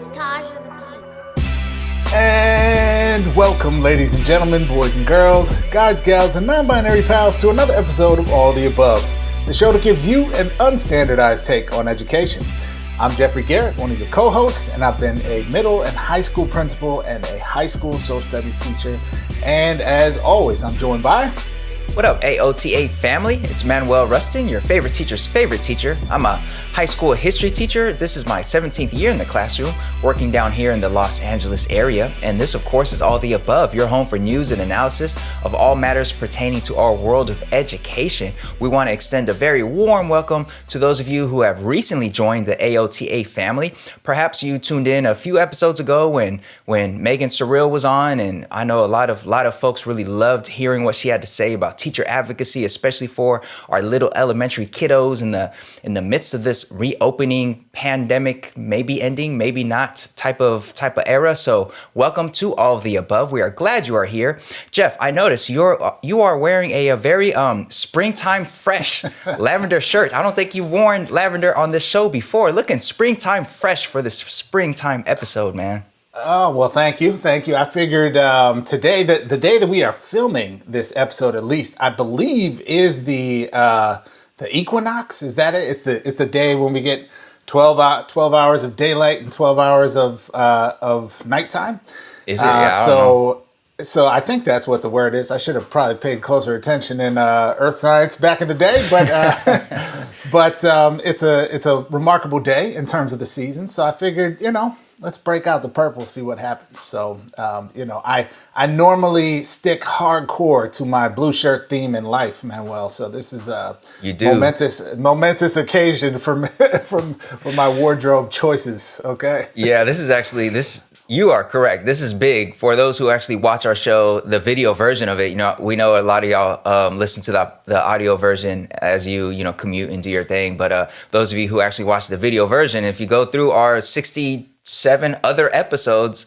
It's Taj of the Beat. And welcome, ladies and gentlemen, boys and girls, guys, gals, and non-binary pals to another episode of All the Above, the show that gives you an unstandardized take on education. I'm Jeffrey Garrett, one of your co-hosts, and I've been a middle and high school principal and a high school social studies teacher. And as always, I'm joined by... What up, AOTA family? It's Manuel Rustin, your favorite teacher's favorite teacher. I'm a high school history teacher. This is my 17th year in the classroom, working down here in the Los Angeles area. And this, of course, is All the Above, your home for news and analysis of all matters pertaining to our world of education. We want to extend a very warm welcome to those of you who have recently joined the AOTA family. Perhaps you tuned in a few episodes ago when Megan Surreal was on, and I know a lot of folks really loved hearing what she had to say about teacher advocacy, especially for our little elementary kiddos in the midst of this reopening pandemic, maybe ending, maybe not type of era. So welcome to All of the Above. We are glad you are here. Jeff, I noticed you are wearing a very springtime fresh lavender shirt. I don't think you've worn lavender on this show before. Looking springtime fresh for this springtime episode, man. Oh, well, thank you. I figured today, the day that we are filming this episode, at least, I believe is the equinox. Is that it? It's the day when we get 12 hours of daylight and 12 hours of nighttime. Is it? Yeah, So I think that's what the word is. I should have probably paid closer attention in earth science back in the day, but it's a remarkable day in terms of the season. So I figured, let's break out the purple, see what happens. So, I normally stick hardcore to my blue shirt theme in life, Manuel. So this is a momentous occasion for my wardrobe choices. Okay. Yeah, you are correct. This is big for those who actually watch our show, the video version of it. We know a lot of y'all listen to the audio version as you commute and do your thing. But those of you who actually watch the video version, if you go through our 67 other episodes,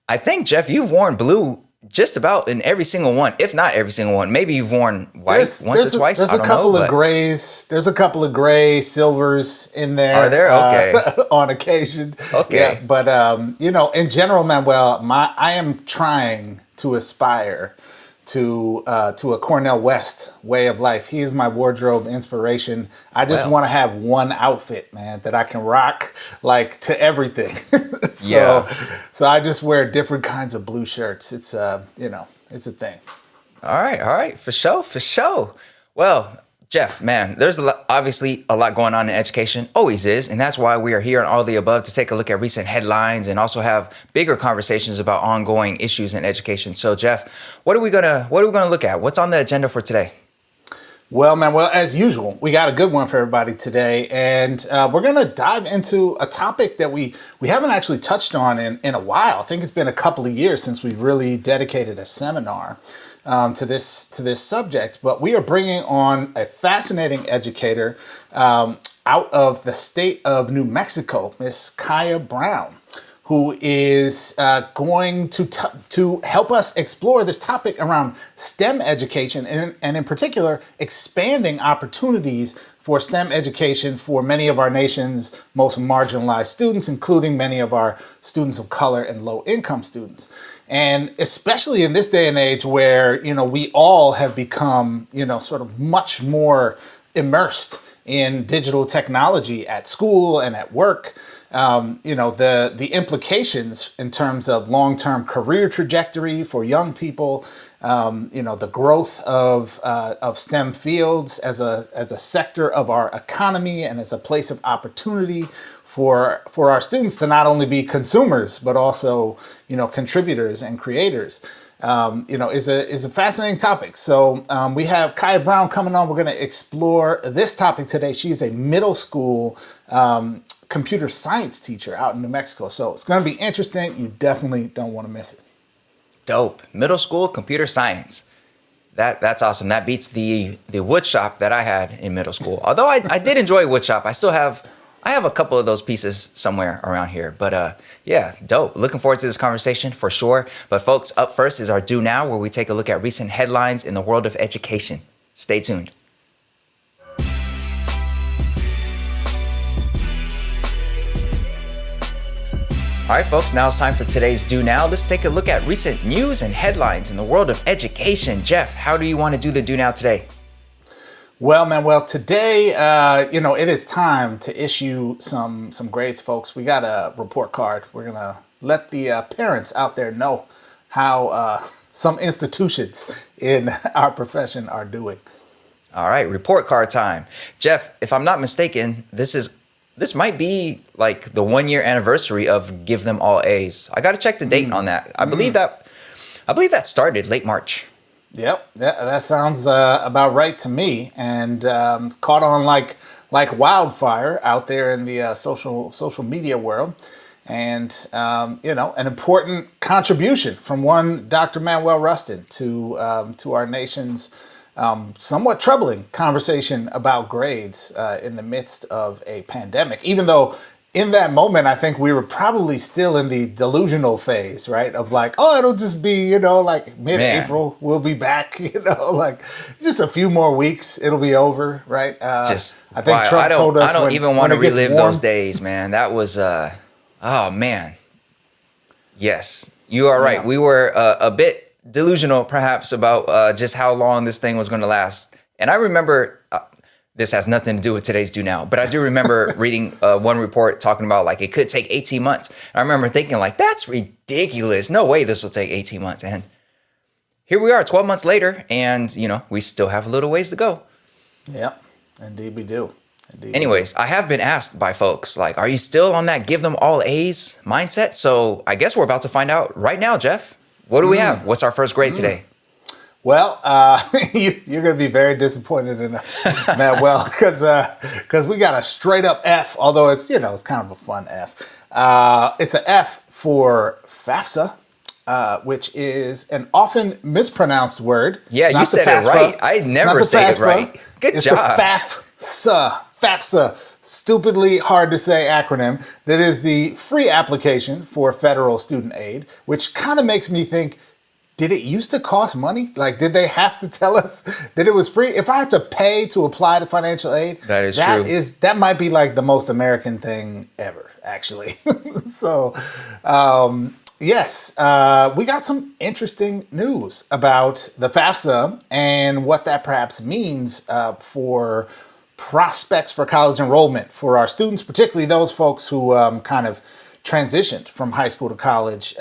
I think, Jeff, you've worn blue just about in every single one, if not every single one. Maybe you've worn white once or twice. There's a couple of grays. There's a couple of gray silvers in there. Are there? Okay. On occasion. Okay. Yeah, but in general, Manuel, I am trying to aspire to a Cornel West way of life. He is my wardrobe inspiration. I just want to have one outfit, man, that I can rock like to everything. So I just wear different kinds of blue shirts. It's it's a thing. All right, for sure. Well, Jeff, man, there's obviously a lot going on in education, always is, and that's why we are here on All the Above to take a look at recent headlines and also have bigger conversations about ongoing issues in education. So, Jeff, what are we gonna look at? What's on the agenda for today? Well, Manuel, as usual, we got a good one for everybody today, and we're gonna dive into a topic that we haven't actually touched on in a while. I think it's been a couple of years since we really dedicated a seminar to this subject, but we are bringing on a fascinating educator out of the state of New Mexico, Miss Caia Brown, who is going to help us explore this topic around STEM education and in particular expanding opportunities for STEM education for many of our nation's most marginalized students, including many of our students of color and low-income students. And especially in this day and age where, we all have become, sort of much more immersed in digital technology at school and at work, the implications in terms of long-term career trajectory for young people, the growth of STEM fields as a sector of our economy and as a place of opportunity for our students to not only be consumers but also contributors and creators, is a fascinating topic. So we have Caia Brown coming on. We're going to explore this topic today. She's a middle school computer science teacher out in New Mexico. So it's going to be interesting. You definitely don't want to miss it. Dope. Middle school computer science. That's awesome. That beats the wood shop that I had in middle school. Although I did enjoy wood shop. I have a couple of those pieces somewhere around here, but dope. Looking forward to this conversation for sure. But folks, up first is our Do Now, where we take a look at recent headlines in the world of education. Stay tuned. All right, folks, now it's time for today's Do Now. Let's take a look at recent news and headlines in the world of education. Jeff, how do you want to do the Do Now today? Well, Manuel, today, it is time to issue some grades, folks. We got a report card. We're going to let the parents out there know how some institutions in our profession are doing. All right, report card time. Jeff, if I'm not mistaken, this might be like the 1 year anniversary of Give Them All A's. I got to check the date on that. I believe that started late March. Yep, that sounds about right to me, and caught on like wildfire out there in the social media world, and an important contribution from one Dr. Manuel Rustin to our nation's somewhat troubling conversation about grades in the midst of a pandemic, even though in that moment, I think we were probably still in the delusional phase, right? Of like, oh, it'll just be, like mid-April, we'll be back, like just a few more weeks, it'll be over, right? I think Trump told us I don't even want to relive those days, man. That was, oh man. Yes, you are right. Yeah. We were a bit delusional, perhaps, about just how long this thing was going to last. And I remember... this has nothing to do with today's Do Now, but I do remember reading one report talking about like it could take 18 months. I remember thinking like, that's ridiculous. No way this will take 18 months. And here we are 12 months later, and we still have a little ways to go. Yep, indeed we do. Anyways, I have been asked by folks like, are you still on that give them all A's mindset? So I guess we're about to find out right now, Jeff. What do we have? What's our first grade today? Well, you're going to be very disappointed in us, Manuel, because we got a straight up F, although it's, it's kind of a fun F. It's an F for FAFSA, which is an often mispronounced word. Yeah, you said it right. I never say it right. Good job. It's the FAFSA, stupidly hard to say acronym that is the free application for federal student aid, which kind of makes me think, did it used to cost money? Like, did they have to tell us that it was free? If I had to pay to apply to financial aid, that might be like the most American thing ever, actually. So, yes, we got some interesting news about the FAFSA and what that perhaps means for prospects for college enrollment for our students, particularly those folks who kind of transitioned from high school to college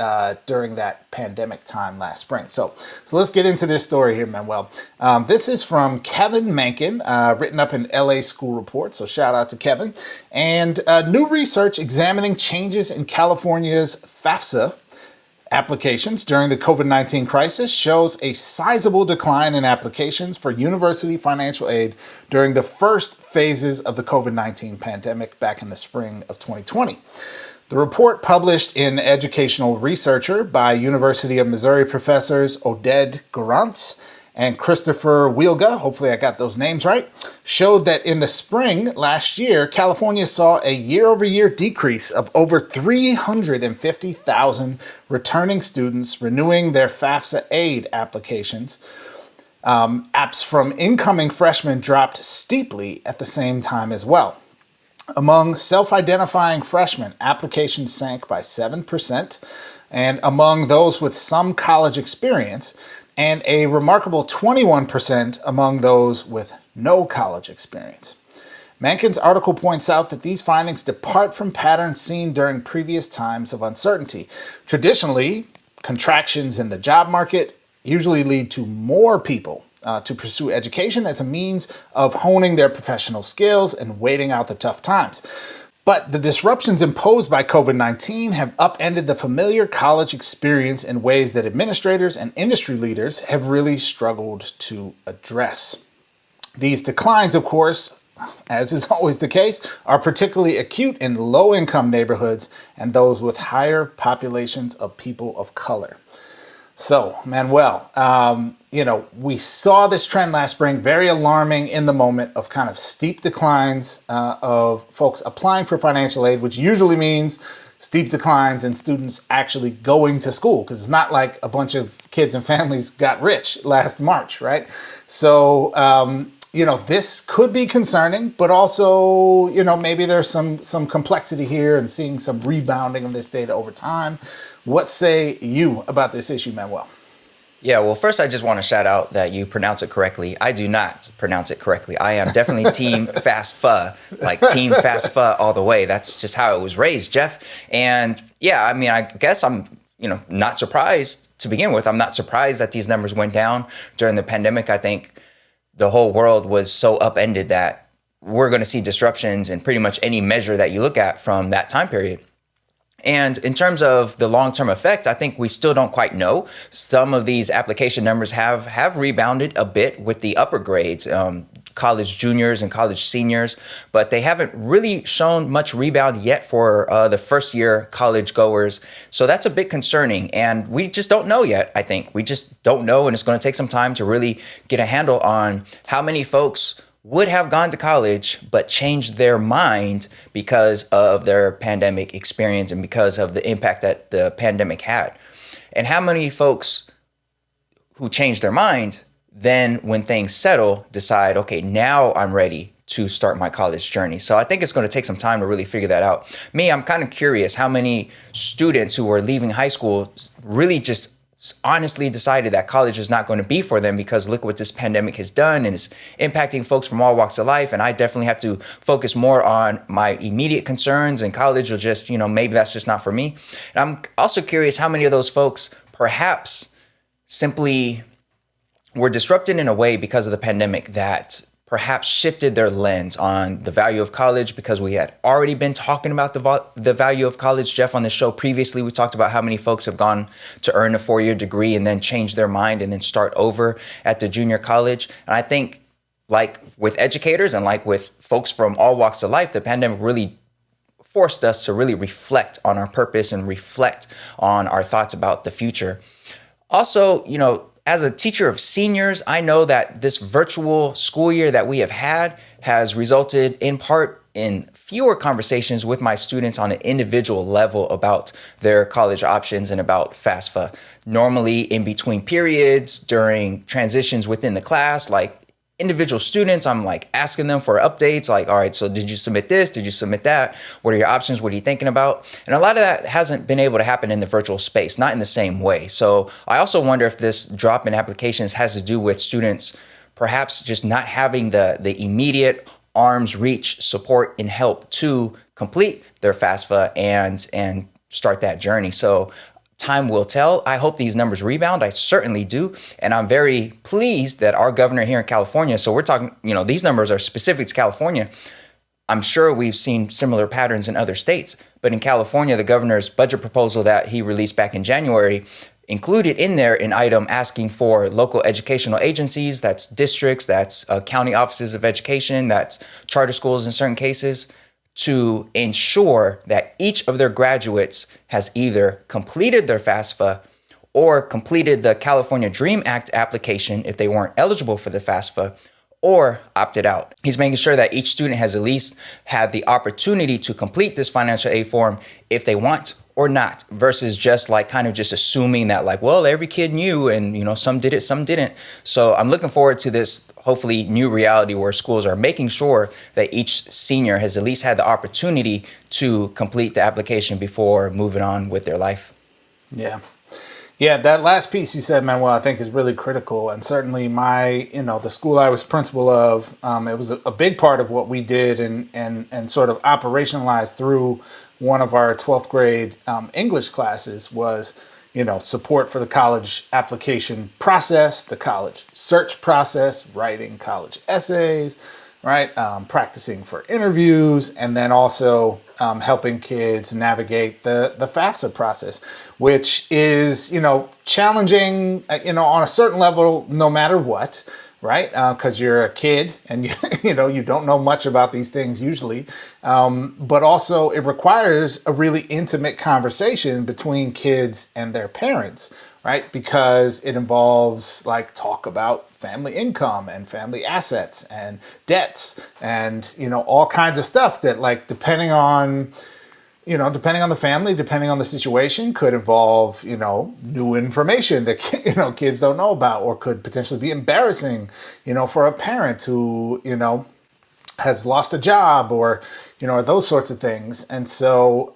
during that pandemic time last spring. So let's get into this story here, Manuel. This is from Kevin Mencken, written up in LA School Report. So shout out to Kevin. And new research examining changes in California's FAFSA applications during the COVID-19 crisis shows a sizable decline in applications for university financial aid during the first phases of the COVID-19 pandemic back in the spring of 2020. The report, published in Educational Researcher by University of Missouri professors Oded Garantz and Christopher Wielga, hopefully I got those names right, showed that in the spring last year, California saw a year-over-year decrease of over 350,000 returning students renewing their FAFSA aid applications. Apps from incoming freshmen dropped steeply at the same time as well. Among self-identifying freshmen, applications sank by 7%, and among those with some college experience, and a remarkable 21% among those with no college experience. Mankins' article points out that these findings depart from patterns seen during previous times of uncertainty. Traditionally, contractions in the job market usually lead to more people to pursue education as a means of honing their professional skills and waiting out the tough times. But the disruptions imposed by COVID-19 have upended the familiar college experience in ways that administrators and industry leaders have really struggled to address. These declines, of course, as is always the case, are particularly acute in low-income neighborhoods and those with higher populations of people of color. So, Manuel, we saw this trend last spring, very alarming in the moment, of kind of steep declines of folks applying for financial aid, which usually means steep declines in students actually going to school, because it's not like a bunch of kids and families got rich last March, right? So, this could be concerning, but also, maybe there's some complexity here and seeing some rebounding of this data over time. What say you about this issue, Manuel? Yeah, well, first, I just want to shout out that you pronounce it correctly. I do not pronounce it correctly. I am definitely Team FAFSA, like Team FAFSA all the way. That's just how it was raised, Jeff. And yeah, I mean, I guess I'm, not surprised to begin with. I'm not surprised that these numbers went down during the pandemic. I think the whole world was so upended that we're going to see disruptions in pretty much any measure that you look at from that time period. And in terms of the long-term effect, I think we still don't quite know. Some of these application numbers have rebounded a bit with the upper grades, college juniors and college seniors, but they haven't really shown much rebound yet for the first-year college goers. So that's a bit concerning, and we just don't know yet, I think. We just don't know, and it's going to take some time to really get a handle on how many folks would have gone to college but changed their mind because of their pandemic experience and because of the impact that the pandemic had. And how many folks who changed their mind then, when things settle, decide, okay, now I'm ready to start my college journey. So I think it's going to take some time to really figure that out. Me, I'm kind of curious how many students who are leaving high school really just honestly decided that college is not going to be for them, because look what this pandemic has done and is impacting folks from all walks of life. And I definitely have to focus more on my immediate concerns, and college will just, maybe that's just not for me. And I'm also curious how many of those folks perhaps simply were disrupted in a way because of the pandemic that perhaps shifted their lens on the value of college, because we had already been talking about the value of college, Jeff, on the show previously. We talked about how many folks have gone to earn a 4-year degree and then change their mind and then start over at the junior college. And I think, like with educators and like with folks from all walks of life, the pandemic really forced us to really reflect on our purpose and reflect on our thoughts about the future. Also, as a teacher of seniors, I know that this virtual school year that we have had has resulted in part in fewer conversations with my students on an individual level about their college options and about FAFSA. Normally in between periods, during transitions within the class, like individual students, I'm like asking them for updates, like, all right, so did you submit this? Did you submit that? What are your options? What are you thinking about? And a lot of that hasn't been able to happen in the virtual space, not in the same way. So I also wonder if this drop in applications has to do with students perhaps just not having the immediate arm's reach support and help to complete their FAFSA and start that journey. So time will tell. I hope these numbers rebound. I certainly do. And I'm very pleased that our governor here in California, so we're talking, these numbers are specific to California. I'm sure we've seen similar patterns in other states, but in California, the governor's budget proposal that he released back in January included in there an item asking for local educational agencies, that's districts, that's county offices of education, that's charter schools in certain cases, to ensure that each of their graduates has either completed their FAFSA or completed the California Dream Act application if they weren't eligible for the FAFSA, or opted out. He's making sure that each student has at least had the opportunity to complete this financial aid form if they want or not, versus just like kind of just assuming that like, well, every kid knew and some did it, some didn't. So I'm looking forward to this hopefully new reality where schools are making sure that each senior has at least had the opportunity to complete the application before moving on with their life. Yeah, that last piece you said, Manuel, I think is really critical. And certainly the school I was principal of, it was a big part of what we did and sort of operationalized through one of our 12th grade English classes was, support for the college application process, the college search process, writing college essays, right? Practicing for interviews, and then also helping kids navigate the FAFSA process, which is, challenging, on a certain level, no matter what, right? Because you're a kid and you don't know much about these things usually. But also it requires a really intimate conversation between kids and their parents, right? Because it involves like talk about family income and family assets and debts and, all kinds of stuff that like, depending on, depending on the family, depending on the situation, could involve, new information that, kids don't know about, or could potentially be embarrassing, for a parent who, has lost a job, or, those sorts of things. And so,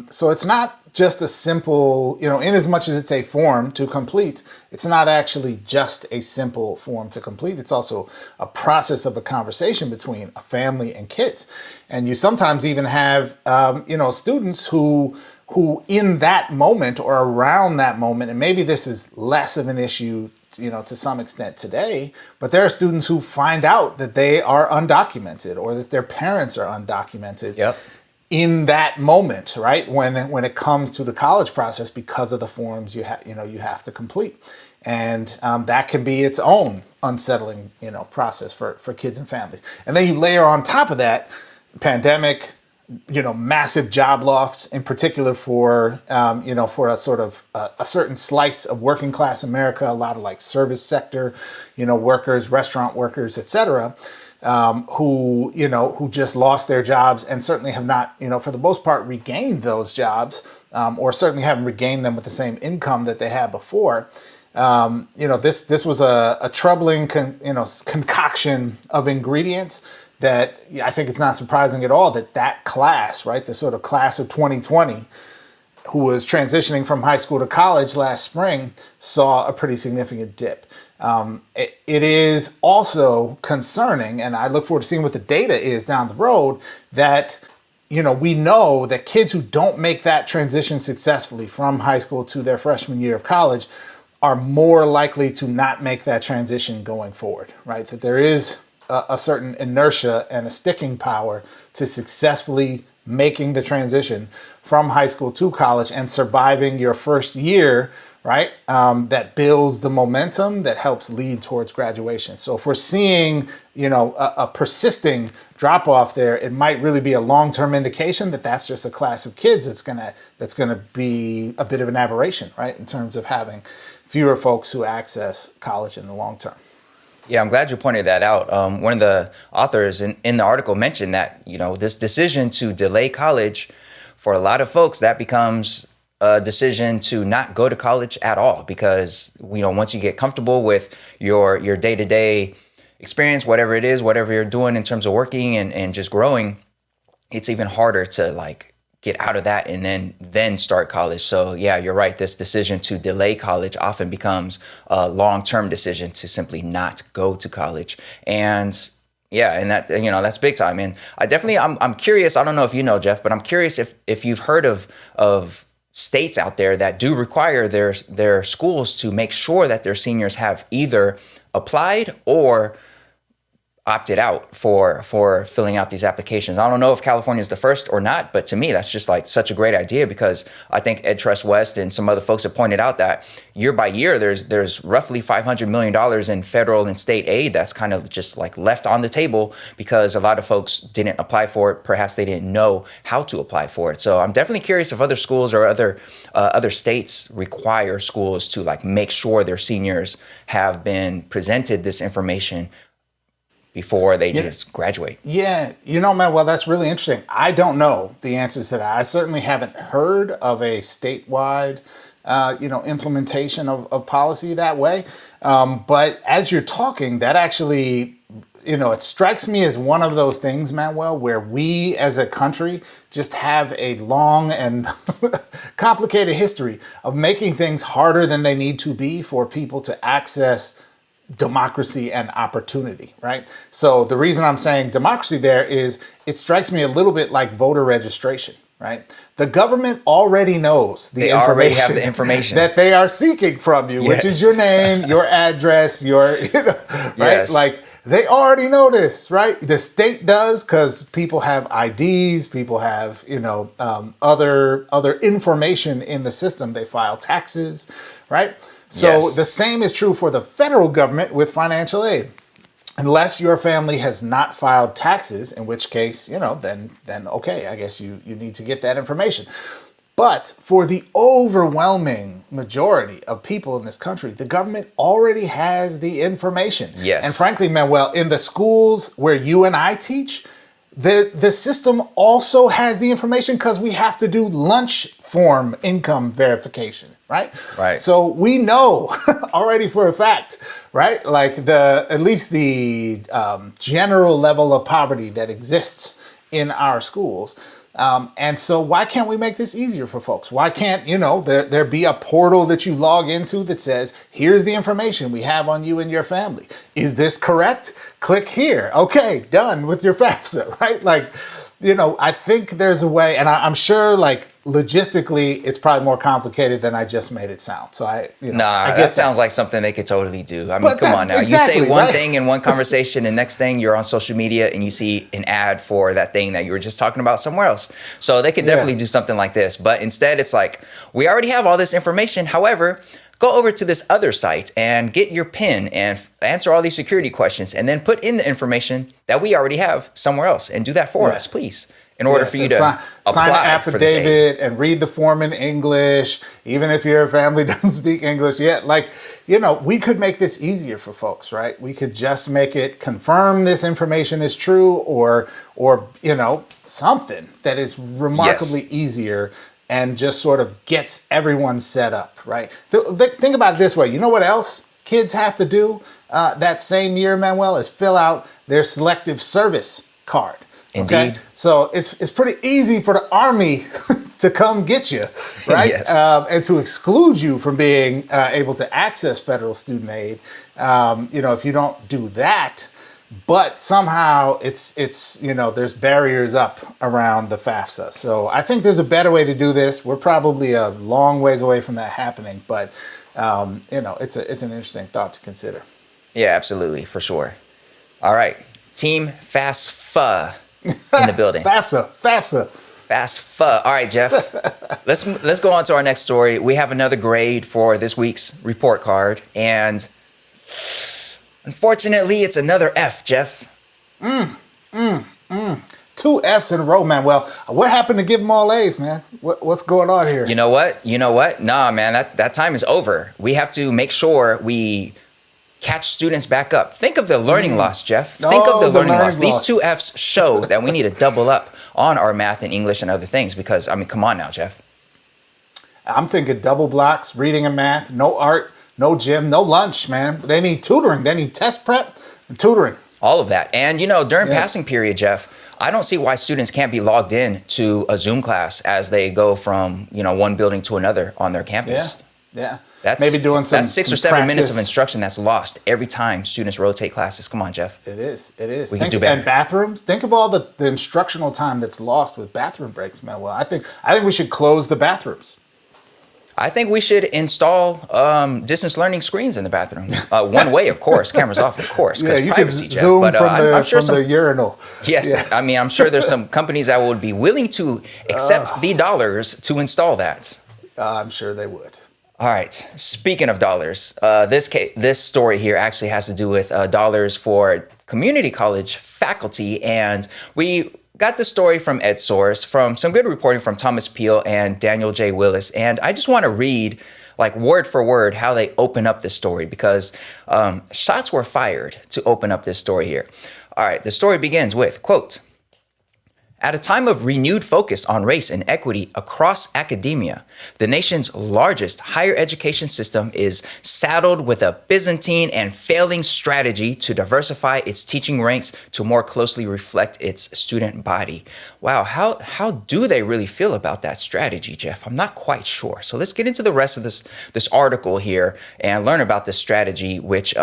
so it's not just a simple, in as much as it's a form to complete, it's not actually just a simple form to complete. It's also a process of a conversation between a family and kids. And you sometimes even have, students who in that moment or around that moment, and maybe this is less of an issue, to some extent today, but there are students who find out that they are undocumented or that their parents are undocumented. Yep. In that moment, right, when it comes to the college process, because of the forms you have to complete, and that can be its own unsettling process for kids and families. And then you layer on top of that pandemic, massive job loss, in particular for for a sort of a certain slice of working class America, a lot of like service sector, workers, restaurant workers, etc. Who just lost their jobs and certainly have not, for the most part, regained those jobs, or certainly haven't regained them with the same income that they had before. This was a troubling, concoction of ingredients that I think it's not surprising at all that class, right, the sort of class of 2020, who was transitioning from high school to college last spring, saw a pretty significant dip. It is also concerning, and I look forward to seeing what the data is down the road, that, we know that kids who don't make that transition successfully from high school to their freshman year of college are more likely to not make that transition going forward, right? That there is a certain inertia and a sticking power to successfully making the transition from high school to college and surviving your first year, right? That builds the momentum that helps lead towards graduation. So if we're seeing, a persisting drop off there, it might really be a long-term indication that that's just a class of kids that's gonna be a bit of an aberration, right? In terms of having fewer folks who access college in the long term. Yeah, I'm glad you pointed that out. One of the authors in the article mentioned that, this decision to delay college, for a lot of folks, that becomes a decision to not go to college at all, because, once you get comfortable with your day-to-day experience, whatever it is, whatever you're doing in terms of working and just growing, it's even harder to get out of that and then start college. So yeah, you're right. This decision to delay college often becomes a long-term decision to simply not go to college. And yeah, and that, that's big time. And I'm curious, I don't know if you know, Jeff, but I'm curious if you've heard of states out there that do require their schools to make sure that their seniors have either applied or opted out for filling out these applications. I don't know if California is the first or not, but to me, that's just such a great idea, because I think Ed Trust West and some other folks have pointed out that year by year, there's roughly $500 million in federal and state aid that's kind of just left on the table because a lot of folks didn't apply for it. Perhaps they didn't know how to apply for it. So I'm definitely curious if other schools or other states require schools to make sure their seniors have been presented this information before they just graduate. Yeah, Manuel, that's really interesting. I don't know the answers to that. I certainly haven't heard of a statewide, implementation of policy that way. But as you're talking, that actually, it strikes me as one of those things, Manuel, where we as a country just have a long and complicated history of making things harder than they need to be for people to access democracy and opportunity, right? So the reason I'm saying democracy there is it strikes me a little bit like voter registration, right? The government already knows they already have the information that they are seeking from you, which is your name, your address, right? Yes. They already know this, right? The state does, because people have IDs, people have, other information in the system. They file taxes, right? So the same is true for the federal government with financial aid. Unless your family has not filed taxes, in which case, then okay, I guess you need to get that information. But for the overwhelming majority of people in this country, the government already has the information. Yes. And frankly, Manuel, in the schools where you and I teach, the system also has the information because we have to do lunch form income verification, right? Right. So we know already for a fact, right? Like at least the general level of poverty that exists in our schools. And so why can't we make this easier for folks? Why can't, there be a portal that you log into that says, here's the information we have on you and your family. Is this correct? Click here. Okay, done with your FAFSA, right? Like, I think there's a way, and I'm sure like logistically it's probably more complicated than I just made it sound. So I get that sounds like something they could totally do. I mean, But come on now. exactly, You say one right? thing in one conversation, and next thing you're on social media and you see an ad for that thing that you were just talking about somewhere else. So they could definitely do something like this. But instead, it's like, we already have all this information. However, go over to this other site and get your PIN and answer all these security questions and then put in the information that we already have somewhere else and do that for us, please. In order for you to sign an apply for this aid. affidavit and read the form in English, even if your family doesn't speak English yet. Like, we could make this easier for folks, right? We could just make it confirm this information is true or something that is remarkably easier and just sort of gets everyone set up, right? Think about it this way. You know what else kids have to do that same year, Manuel, is fill out their selective service card. Okay? Indeed. So it's pretty easy for the Army to come get you, right? Yes. And to exclude you from being able to access federal student aid. If you don't do that, but somehow it's there's barriers up around the FAFSA. So I think there's a better way to do this. We're probably a long ways away from that happening, but it's an interesting thought to consider. Yeah, absolutely, for sure. All right, Team FAFSA in the building. FAFSA. All right, Jeff. Let's go on to our next story. We have another grade for this week's report card, and unfortunately, it's another F, Jeff. 2 F's in a row, man. Well, what happened to give them all A's, man? What's going on here? You know what? Nah, man, that time is over. We have to make sure we catch students back up. Think of the learning loss, Jeff. Think of the learning loss. These 2 F's show that we need to double up on our math and English and other things because, come on now, Jeff. I'm thinking double blocks, reading and math, no art, no gym, no lunch, man. They need tutoring. They need test prep and tutoring. All of that. And, during passing period, Jeff, I don't see why students can't be logged in to a Zoom class as they go from, one building to another on their campus. Yeah. That's maybe doing that's 6 or 7 minutes of practice. instruction that's lost every time students rotate classes. Come on, Jeff. It is. We can do better. And bathrooms. Think of all the instructional time that's lost with bathroom breaks, man. Well, I think we should close the bathrooms. I think we should install distance learning screens in the bathroom. One way, of course. Cameras off, of course. Yeah, you privacy, can Jeff. zoom but, from the urinal. Yes. Yeah. I'm sure there's some companies that would be willing to accept the dollars to install that. I'm sure they would. All right. Speaking of dollars, this story here actually has to do with dollars for community college faculty. And we got the story from EdSource, from some good reporting from Thomas Peel and Daniel J. Willis. And I just want to read like word for word how they open up this story because shots were fired to open up this story here. All right. The story begins with, quote, "At a time of renewed focus on race and equity across academia, the nation's largest higher education system is saddled with a Byzantine and failing strategy to diversify its teaching ranks to more closely reflect its student body." Wow, how do they really feel about that strategy, Jeff? I'm not quite sure. So let's get into the rest of this article here and learn about this strategy, which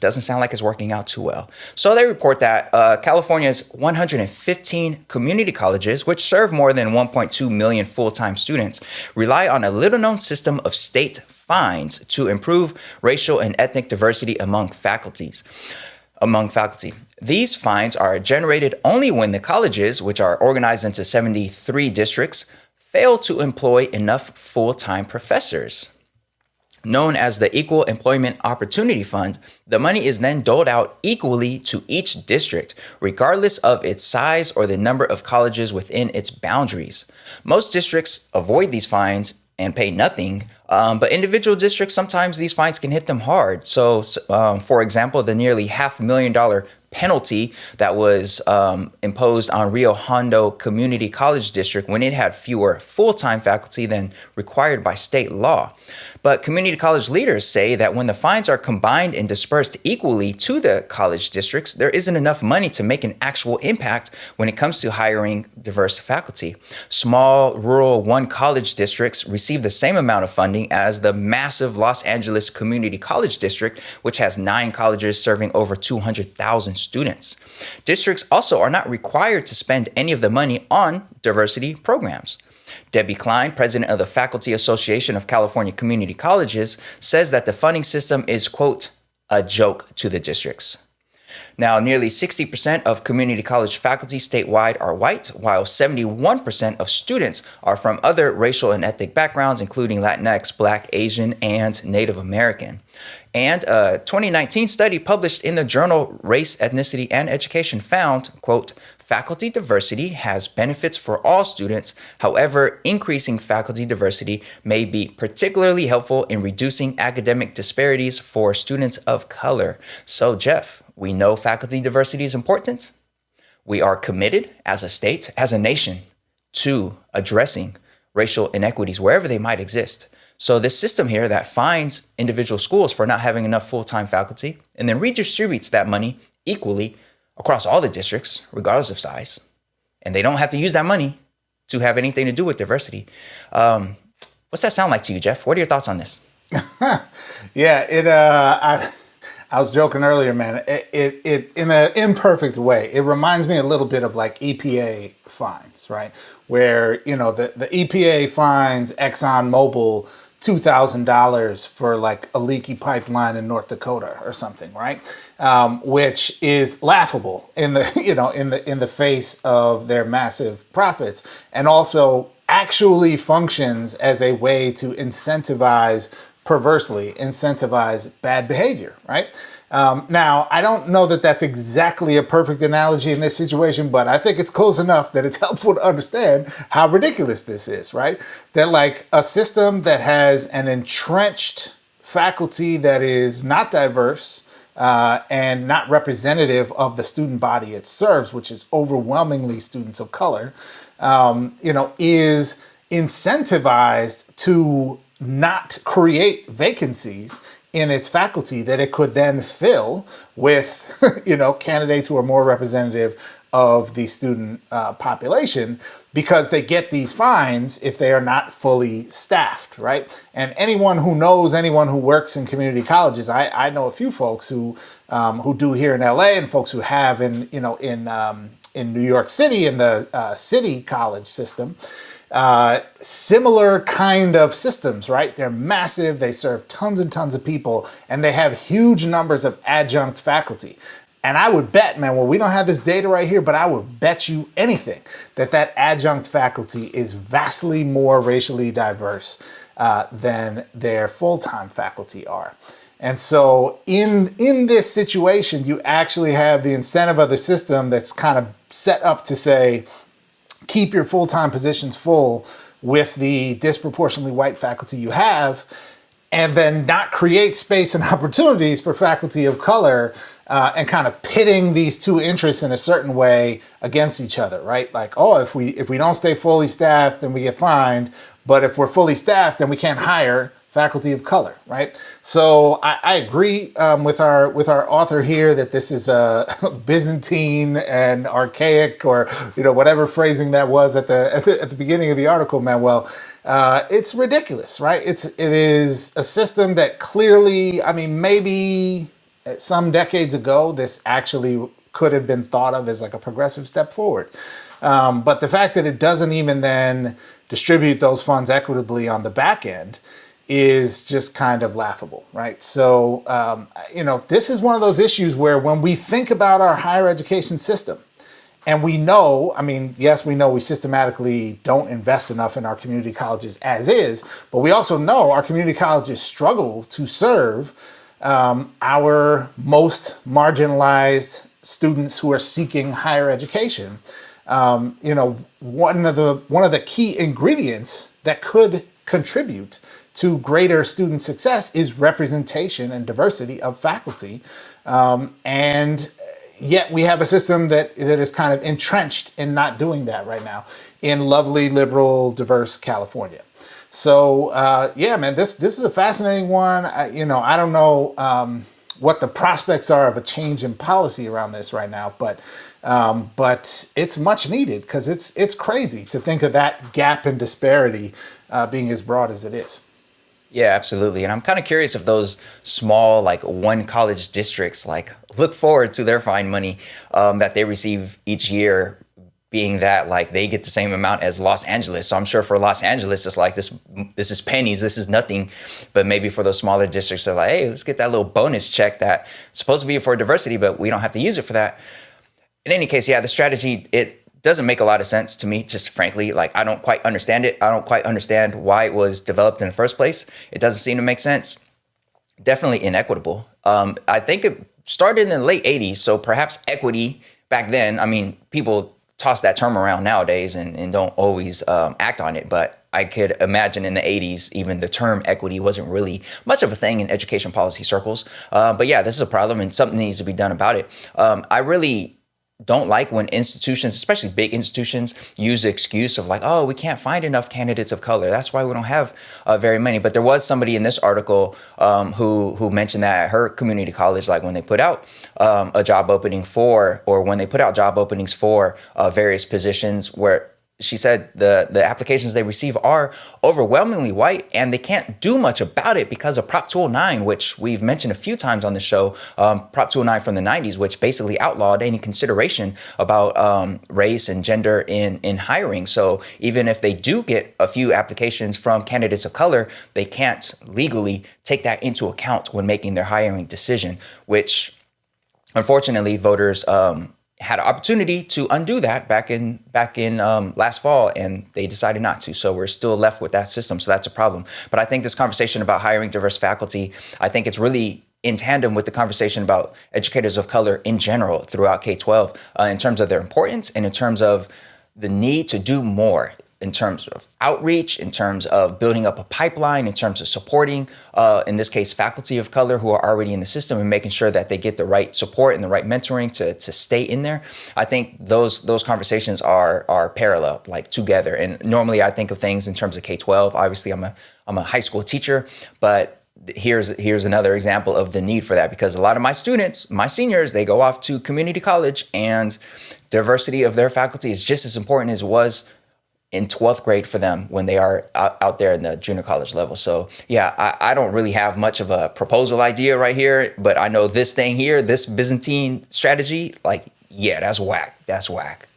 doesn't sound like it's working out too well. So they report that California's 115 community colleges, which serve more than 1.2 million full-time students, rely on a little-known system of state fines to improve racial and ethnic diversity among faculty. These fines are generated only when the colleges, which are organized into 73 districts, fail to employ enough full-time professors. Known as the Equal Employment Opportunity Fund, the money is then doled out equally to each district, regardless of its size or the number of colleges within its boundaries. Most districts avoid these fines and pay nothing, but individual districts, sometimes these fines can hit them hard. So, for example, the nearly $500,000 penalty that was imposed on Rio Hondo Community College District when it had fewer full-time faculty than required by state law. But community college leaders say that when the fines are combined and dispersed equally to the college districts, there isn't enough money to make an actual impact when it comes to hiring diverse faculty. Small, rural, one-college districts receive the same amount of funding as the massive Los Angeles Community College District, which has 9 colleges serving over 200,000 students. Districts also are not required to spend any of the money on diversity programs. Debbie Klein, president of the Faculty Association of California Community Colleges, says that the funding system is, quote, a joke to the districts. Now, nearly 60% of community college faculty statewide are white, while 71% of students are from other racial and ethnic backgrounds, including Latinx, Black, Asian, and Native American. And a 2019 study published in the journal Race, Ethnicity, and Education found, quote, faculty diversity has benefits for all students. However, increasing faculty diversity may be particularly helpful in reducing academic disparities for students of color. So, Jeff, we know faculty diversity is important. We are committed as a state, as a nation, to addressing racial inequities wherever they might exist. So this system here that fines individual schools for not having enough full-time faculty and then redistributes that money equally across all the districts, regardless of size, and they don't have to use that money to have anything to do with diversity. What's that sound like to you, Jeff? What are your thoughts on this? Yeah, I was joking earlier, man. It in an imperfect way, it reminds me a little bit of like EPA fines, right? Where, you know, the EPA fines ExxonMobil $2,000 for like a leaky pipeline in North Dakota or something, right? Which is laughable in the in the face of their massive profits, and also actually functions as a way to perversely incentivize bad behavior, right? Now, I don't know that that's exactly a perfect analogy in this situation, but I think it's close enough that it's helpful to understand how ridiculous this is, right? That like a system that has an entrenched faculty that is not diverse and not representative of the student body it serves, which is overwhelmingly students of color, is incentivized to not create vacancies in its faculty that it could then fill with, candidates who are more representative of the student population, because they get these fines if they are not fully staffed, right? And anyone who works in community colleges, I know a few folks who do here in LA, and folks who have in New York City in the city college system. Similar kind of systems, right? They're massive, they serve tons and tons of people, and they have huge numbers of adjunct faculty. And I would bet, man, well, we don't have this data right here, but I would bet you anything that adjunct faculty is vastly more racially diverse than their full-time faculty are. And so in this situation, you actually have the incentive of the system that's kind of set up to say, keep your full-time positions full with the disproportionately white faculty you have, and then not create space and opportunities for faculty of color, and kind of pitting these two interests in a certain way against each other, right? Like, oh, if we don't stay fully staffed, then we get fined, but if we're fully staffed, then we can't hire faculty of color, right? So I agree with our author here that this is a Byzantine and archaic, or whatever phrasing that was at the beginning of the article, Manuel. It's ridiculous, right? It is a system that clearly, maybe some decades ago, this actually could have been thought of as like a progressive step forward. But the fact that it doesn't even then distribute those funds equitably on the back end is just kind of laughable, right? So, this is one of those issues where when we think about our higher education system, and we know, yes, we know we systematically don't invest enough in our community colleges as is, but we also know our community colleges struggle to serve our most marginalized students who are seeking higher education. One of the key ingredients that could contribute to greater student success is representation and diversity of faculty. And yet we have a system that is kind of entrenched in not doing that right now in lovely, liberal, diverse California. So yeah, man, this is a fascinating one. I don't know what the prospects are of a change in policy around this right now, but it's much needed, because it's crazy to think of that gap and disparity being as broad as it is. Yeah, absolutely. And I'm kind of curious if those small, like one college districts, like look forward to their fine money that they receive each year, being that like they get the same amount as Los Angeles. So I'm sure for Los Angeles, it's like this is pennies, this is nothing. But maybe for those smaller districts, they're like, hey, let's get that little bonus check that's supposed to be for diversity, but we don't have to use it for that. In any case, yeah, the strategy, it doesn't make a lot of sense to me, just frankly. Like, I don't quite understand it. I don't quite understand why it was developed in the first place. It doesn't seem to make sense. Definitely inequitable. I think it started in the late 80s, so perhaps equity back then, I mean, people toss that term around nowadays and don't always act on it, but I could imagine in the 80s, even the term equity wasn't really much of a thing in education policy circles. But yeah, this is a problem and something needs to be done about it. I really don't like when institutions, especially big institutions, use the excuse of like, oh, we can't find enough candidates of color. That's why we don't have very many. But there was somebody in this article who mentioned that at her community college, like when they put out a job opening for, or when they put out job openings for various positions, where she said the applications they receive are overwhelmingly white, and they can't do much about it because of Prop 209, which we've mentioned a few times on the show. Prop 209 from the 90s, which basically outlawed any consideration about race and gender in hiring. So even if they do get a few applications from candidates of color, they can't legally take that into account when making their hiring decision, which unfortunately voters had an opportunity to undo that back in last fall, and they decided not to. So we're still left with that system. So that's a problem. But I think this conversation about hiring diverse faculty, I think it's really in tandem with the conversation about educators of color in general throughout K-12 in terms of their importance and in terms of the need to do more in terms of outreach, in terms of building up a pipeline, in terms of supporting, in this case, faculty of color who are already in the system, and making sure that they get the right support and the right mentoring to stay in there. I think those conversations are parallel, like together. And normally I think of things in terms of K-12. Obviously, I'm a high school teacher, but here's another example of the need for that, because a lot of my students, my seniors, they go off to community college, and diversity of their faculty is just as important as it was in 12th grade for them when they are out there in the junior college level. So yeah, I don't really have much of a proposal idea right here, but I know this thing here, this Byzantine strategy, like, yeah, that's whack. That's whack.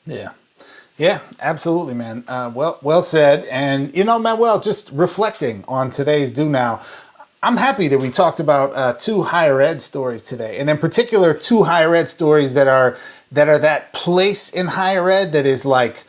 Yeah, absolutely, man. Well said. And, Manuel, just reflecting on today's Do Now, I'm happy that we talked about two higher ed stories today, and in particular, two higher ed stories that are that place in higher ed that is like,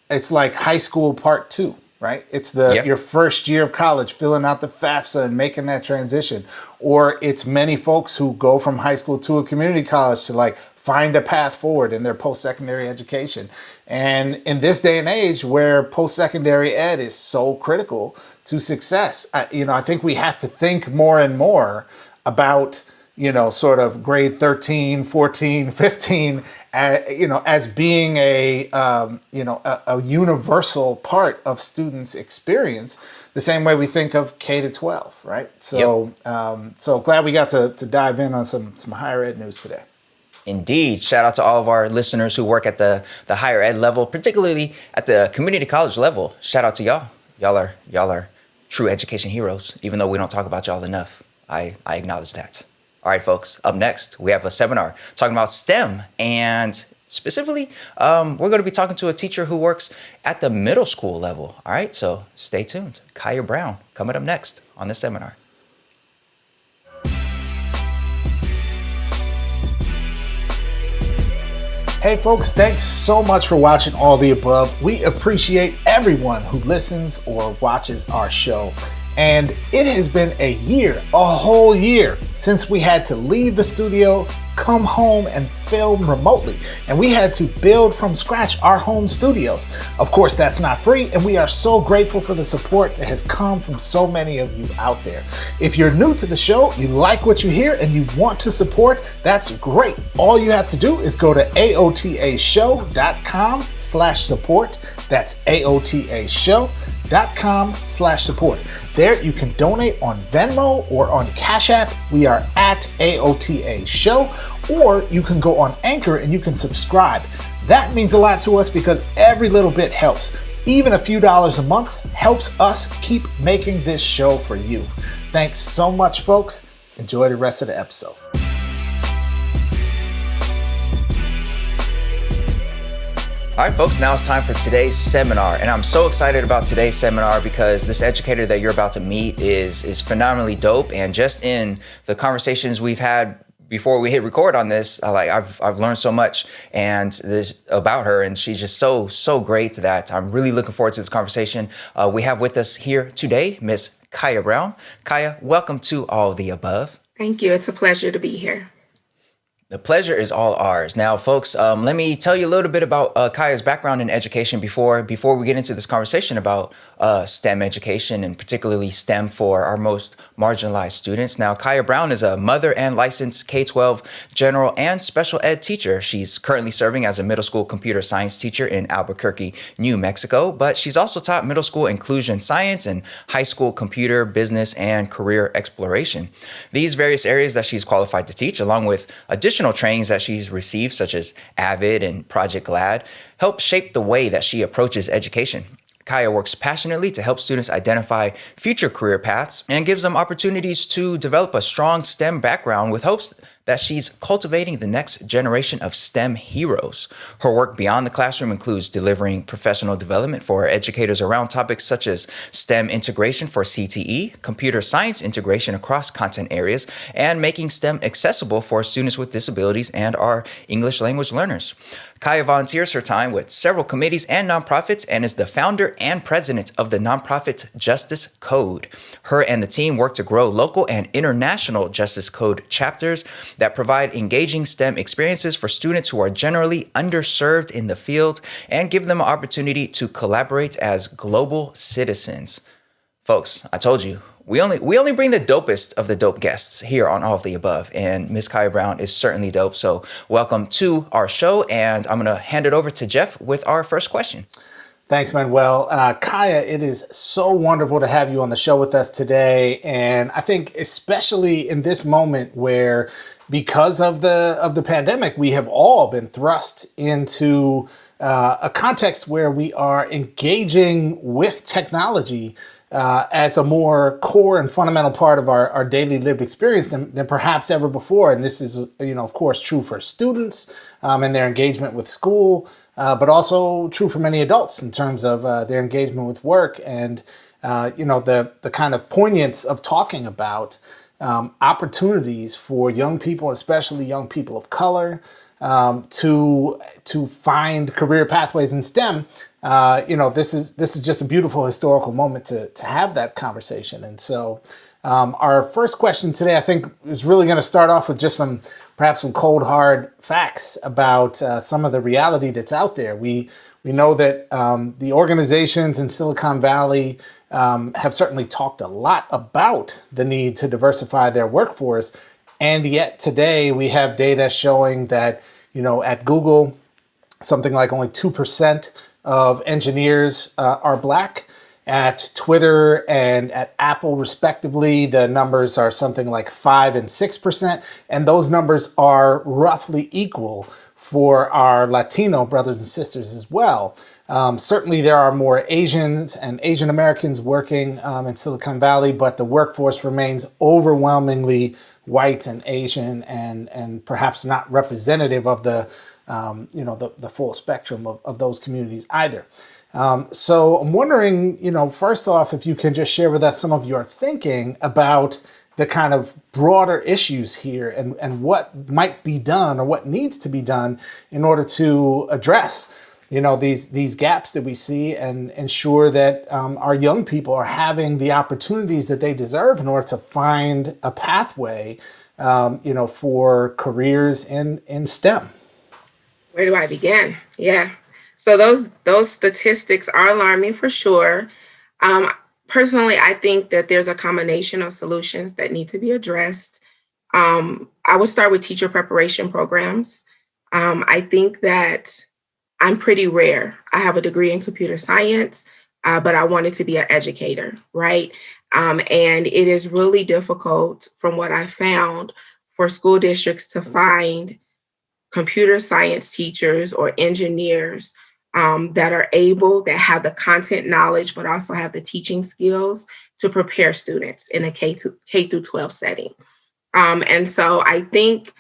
it's like high school part 2, right? It's your first year of college, filling out the FAFSA and making that transition. Or it's many folks who go from high school to a community college to like find a path forward in their post-secondary education. And in this day and age where post-secondary ed is so critical to success, I think we have to think more and more about, sort of grade 13, 14, 15, as being a universal part of students' experience, the same way we think of K to 12, right? So, so glad we got to dive in on some higher ed news today. Indeed. Shout out to all of our listeners who work at the higher ed level, particularly at the community college level. Shout out to y'all. Y'all are true education heroes, even though we don't talk about y'all enough. I acknowledge that. All right, folks, up next, we have a seminar talking about STEM, and specifically, we're going to be talking to a teacher who works at the middle school level. All right, so stay tuned. Caia Brown coming up next on this seminar. Hey folks, thanks so much for watching all the above. We appreciate everyone who listens or watches our show. And it has been a whole year, since we had to leave the studio come home and film remotely. And we had to build from scratch our home studios. Of course, that's not free, and we are so grateful for the support that has come from so many of you out there. If you're new to the show, you like what you hear, and you want to support, that's great. All you have to do is go to aotashow.com/support. That's aotashow.com/support. There you can donate on Venmo or on Cash App. We are at AOTA Show, or you can go on Anchor and you can subscribe. That means a lot to us because every little bit helps. Even a few dollars a month helps us keep making this show for you. Thanks so much, folks. Enjoy the rest of the episode. All right, folks, now it's time for today's seminar. And I'm so excited about today's seminar because this educator that you're about to meet is phenomenally dope. And just in the conversations we've had before we hit record on this, I've learned so much about her, and she's just so great that I'm really looking forward to this conversation. We have with us here today, Miss Caia Brown. Caia, welcome to All the Above. Thank you. It's a pleasure to be here. The pleasure is all ours. Now, folks, let me tell you a little bit about Caia's background in education before we get into this conversation about STEM education, and particularly STEM for our most marginalized students. Now, Caia Brown is a mother and licensed K-12 general and special ed teacher. She's currently serving as a middle school computer science teacher in Albuquerque, New Mexico, but she's also taught middle school inclusion science and high school computer, business, and career exploration. These various areas that she's qualified to teach, along with additional trainings that she's received, such as AVID and Project GLAD, help shape the way that she approaches education. Caia works passionately to help students identify future career paths and gives them opportunities to develop a strong STEM background with hopes that she's cultivating the next generation of STEM heroes. Her work beyond the classroom includes delivering professional development for educators around topics such as STEM integration for CTE, computer science integration across content areas, and making STEM accessible for students with disabilities and our English language learners. Caia volunteers her time with several committees and nonprofits and is the founder and president of the nonprofit Justice Code. Her and the team work to grow local and international Justice Code chapters that provide engaging STEM experiences for students who are generally underserved in the field and give them an opportunity to collaborate as global citizens. Folks, I told you, we only bring the dopest of the dope guests here on All of the Above, and Miss Caia Brown is certainly dope. So welcome to our show, and I'm going to hand it over to Jeff with our first question. Thanks, Manuel. Caia, it is so wonderful to have you on the show with us today. And I think especially in this moment where, because of the pandemic, we have all been thrust into a context where we are engaging with technology as a more core and fundamental part of our daily lived experience than perhaps ever before. And this is, of course, true for students and their engagement with school, but also true for many adults in terms of their engagement with work and, the kind of poignance of talking about opportunities for young people, especially young people of color, to find career pathways in STEM. This is just a beautiful historical moment to have that conversation. And so our first question today, I think, is really going to start off with just perhaps some cold, hard facts about some of the reality that's out there. We know that the organizations in Silicon Valley have certainly talked a lot about the need to diversify their workforce. And yet today we have data showing that, at Google, something like only 2% of engineers are Black. At Twitter and at Apple, respectively, the numbers are something like 5% and 6%. And those numbers are roughly equal for our Latino brothers and sisters as well. Certainly there are more Asians and Asian Americans working in Silicon Valley, but the workforce remains overwhelmingly white and Asian and perhaps not representative of the full spectrum of those communities either. So I'm wondering, first off, if you can just share with us some of your thinking about the kind of broader issues here and what might be done or what needs to be done in order to address, these gaps that we see and ensure that our young people are having the opportunities that they deserve in order to find a pathway for careers in STEM? Where do I begin? Yeah. So those statistics are alarming for sure. Um, Personally, I think that there's a combination of solutions that need to be addressed. I would start with teacher preparation programs. I think that I'm pretty rare. I have a degree in computer science, but I wanted to be an educator, right? And it is really difficult, from what I found, for school districts to find computer science teachers or engineers that have the content knowledge, but also have the teaching skills to prepare students in a K through 12 setting. And so I think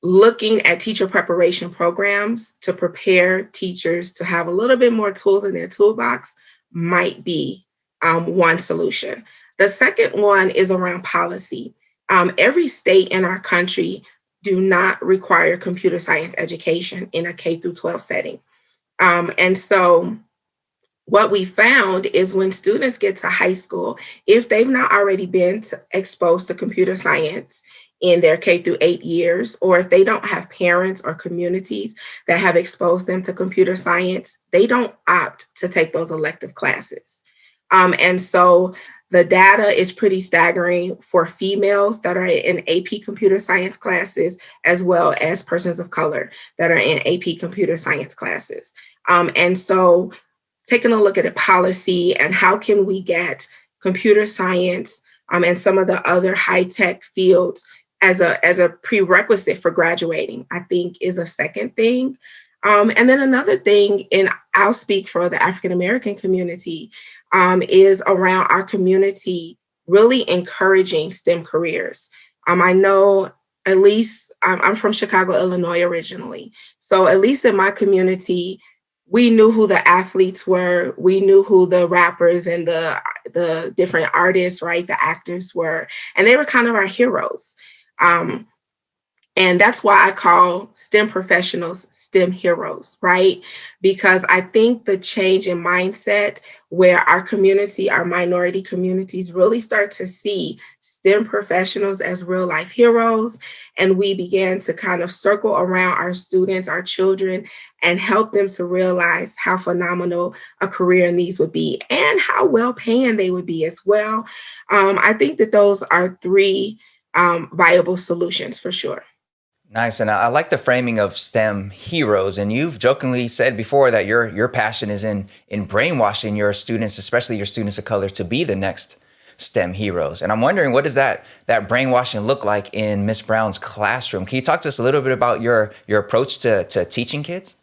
looking at teacher preparation programs to prepare teachers to have a little bit more tools in their toolbox might be one solution. The second one is around policy. Every state in our country do not require computer science education in a K through 12 setting. And so what we found is when students get to high school, if they've not already been exposed to computer science in their K through 8 years, or if they don't have parents or communities that have exposed them to computer science, they don't opt to take those elective classes. And so the data is pretty staggering for females that are in AP computer science classes, as well as persons of color that are in AP computer science classes. And so taking a look at a policy and how can we get computer science and some of the other high-tech fields as a prerequisite for graduating, I think is a second thing. And then another thing, and I'll speak for the African American community, is around our community really encouraging STEM careers. I know at least I'm from Chicago, Illinois originally. So at least in my community, we knew who the athletes were. We knew who the rappers and the different artists, right, the actors were, and they were kind of our heroes. And that's why I call STEM professionals STEM heroes, right? Because I think the change in mindset where our community, our minority communities really start to see STEM professionals as real life heroes. And we began to kind of circle around our students, our children, and help them to realize how phenomenal a career in these would be and how well paying they would be as well. I think that those are three viable solutions for sure. Nice. And I like the framing of STEM heroes. And you've jokingly said before that your passion is in brainwashing your students, especially your students of color, to be the next STEM heroes. And I'm wondering, what does that brainwashing look like in Miss Brown's classroom? Can you talk to us a little bit about your approach to teaching kids?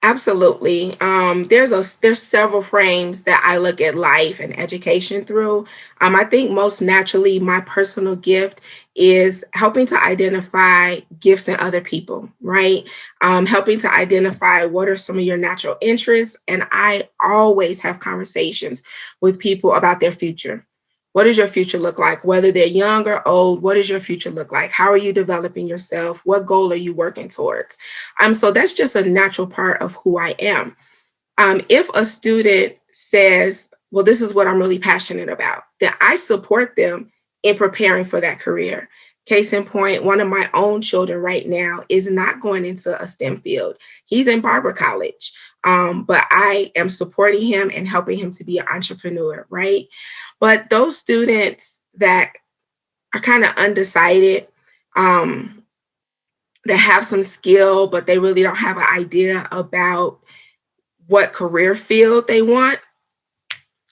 Absolutely. There's several frames that I look at life and education through. I think most naturally, my personal gift is helping to identify gifts in other people, right? Helping to identify what are some of your natural interests. And I always have conversations with people about their future. What does your future look like? Whether they're young or old, what does your future look like? How are you developing yourself? What goal are you working towards? So that's just a natural part of who I am. If a student says, well, this is what I'm really passionate about, then I support them in preparing for that career. Case in point, one of my own children right now is not going into a STEM field. He's in barber college, but I am supporting him and helping him to be an entrepreneur, right? But those students that are kind of undecided, that have some skill, but they really don't have an idea about what career field they want,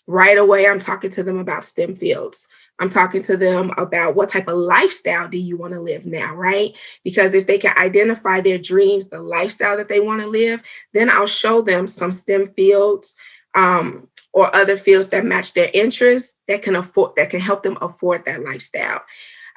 right away, I'm talking to them about STEM fields. I'm talking to them about what type of lifestyle do you want to live now, right? Because if they can identify their dreams, the lifestyle that they want to live, then I'll show them some STEM fields or other fields that match their interests that can help them afford that lifestyle.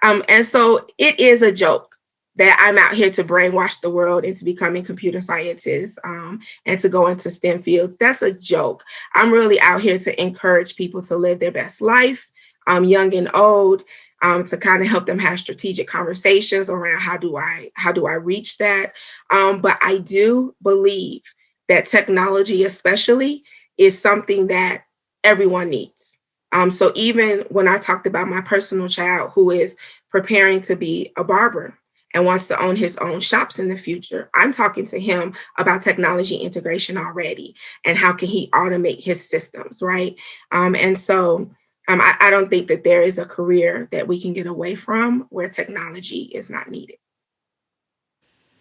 And so it is a joke that I'm out here to brainwash the world into becoming computer scientists and to go into STEM fields. That's a joke. I'm really out here to encourage people to live their best life, young and old, to kind of help them have strategic conversations around how do I reach that. But I do believe that technology especially is something that everyone needs. So even when I talked about my personal child who is preparing to be a barber and wants to own his own shops in the future, I'm talking to him about technology integration already and how can he automate his systems, right? I don't think that there is a career that we can get away from where technology is not needed.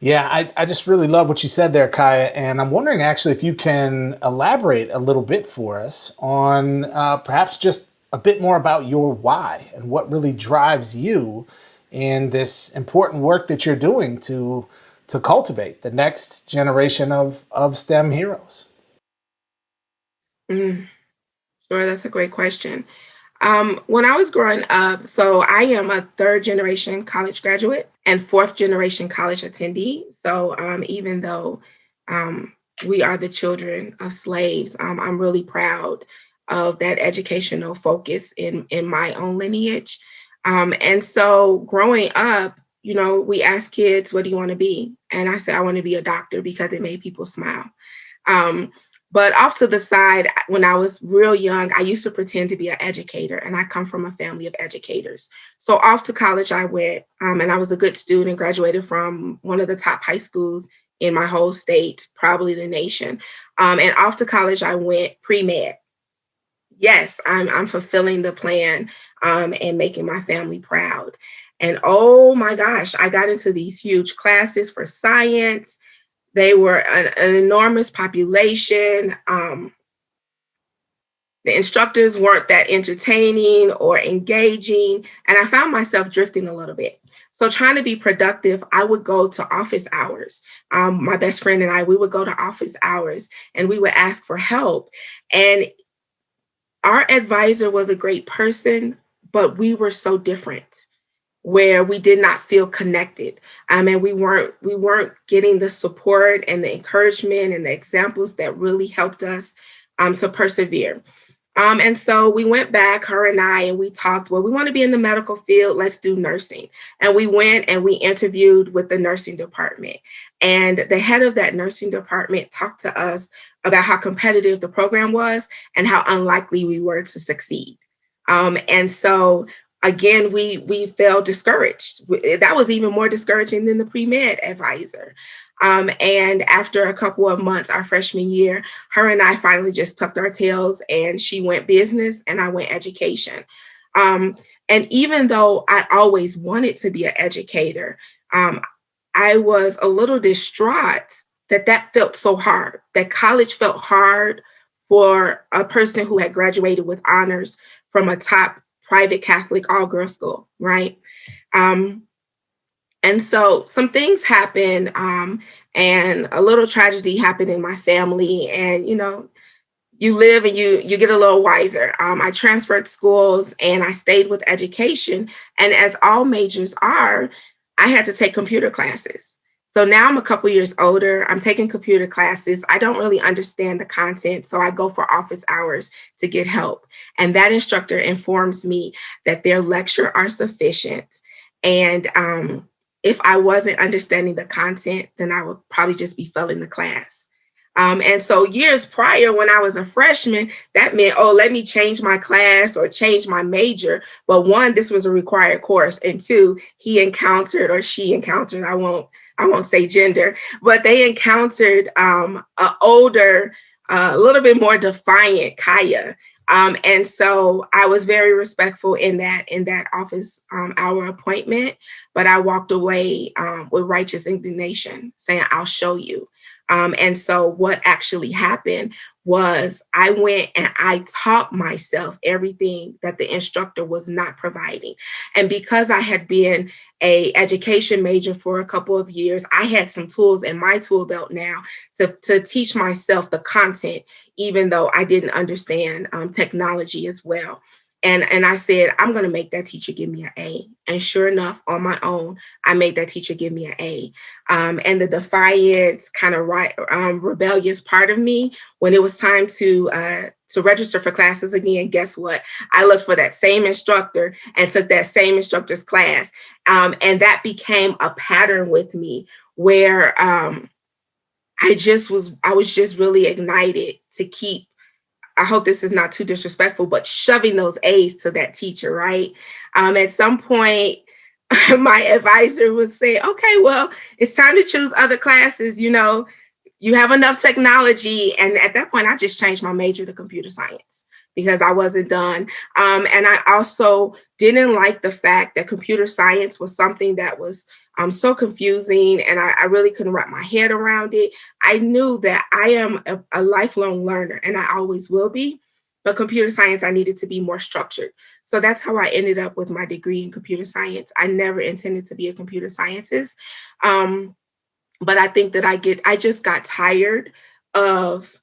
Yeah, I just really love what you said there, Caia. And I'm wondering actually if you can elaborate a little bit for us on perhaps just a bit more about your why and what really drives you in this important work that you're doing to cultivate the next generation of STEM heroes. Mm, sure, that's a great question. When I was growing up, so I am a third generation college graduate and fourth generation college attendee. So even though um, we are the children of slaves, I'm really proud of that educational focus in my own lineage. And so growing up, we ask kids, what do you want to be? And I said, I want to be a doctor because it made people smile. Um, but off to the side, when I was real young, I used to pretend to be an educator, and I come from a family of educators. So off to college I went, and I was a good student, graduated from one of the top high schools in my whole state, probably the nation. And off to college I went pre-med. Yes, I'm fulfilling the plan and making my family proud. And oh my gosh, I got into these huge classes for science. They were an enormous population. The instructors weren't that entertaining or engaging, and I found myself drifting a little bit. So, trying to be productive, I would go to office hours. My best friend and I, we would go to office hours and we would ask for help. And our advisor was a great person, but we were so different where we did not feel connected, and we weren't getting the support and the encouragement and the examples that really helped us to persevere. And so we went back, her and I, and we talked, well, we want to be in the medical field, let's do nursing. And we went and we interviewed with the nursing department, and the head of that nursing department talked to us about how competitive the program was and how unlikely we were to succeed. And so again, we felt discouraged. That was even more discouraging than the pre-med advisor. And after a couple of months, our freshman year, her and I finally just tucked our tails, and she went business and I went education. And even though I always wanted to be an educator, I was a little distraught that felt so hard, that college felt hard for a person who had graduated with honors from a top private Catholic all girls school, right? Um, and so some things happened, and a little tragedy happened in my family. And you live and you get a little wiser. I transferred schools and I stayed with education. And as all majors are, I had to take computer classes. So now I'm a couple years older. I'm taking computer classes. I don't really understand the content, so I go for office hours to get help. And that instructor informs me that their lecture are sufficient. And if I wasn't understanding the content, then I would probably just be failing the class. And so years prior, when I was a freshman, that meant, oh, let me change my class or change my major. But one, this was a required course. And two, he encountered or she encountered, I won't say gender, but they encountered an older, a little bit more defiant Caia. And so I was very respectful in that office hour appointment, but I walked away with righteous indignation saying, I'll show you. And so what actually happened was I went and I taught myself everything that the instructor was not providing. And because I had been a education major for a couple of years, I had some tools in my tool belt now to teach myself the content, even though I didn't understand technology as well. And I said, I'm going to make that teacher give me an A. And sure enough, on my own, I made that teacher give me an A. And the defiant, kind of rebellious part of me, when it was time to register for classes again, guess what? I looked for that same instructor and took that same instructor's class. And that became a pattern with me where I was just really ignited to keep I hope this is not too disrespectful, but shoving those A's to that teacher, right? At some point, my advisor would say, okay, well, it's time to choose other classes. You have enough technology. And at that point, I just changed my major to computer science because I wasn't done. And I also didn't like the fact that computer science was something that was so confusing, and I really couldn't wrap my head around it. I knew that I am a lifelong learner, and I always will be. But computer science, I needed to be more structured. So that's how I ended up with my degree in computer science. I never intended to be a computer scientist. But I think that I just got tired of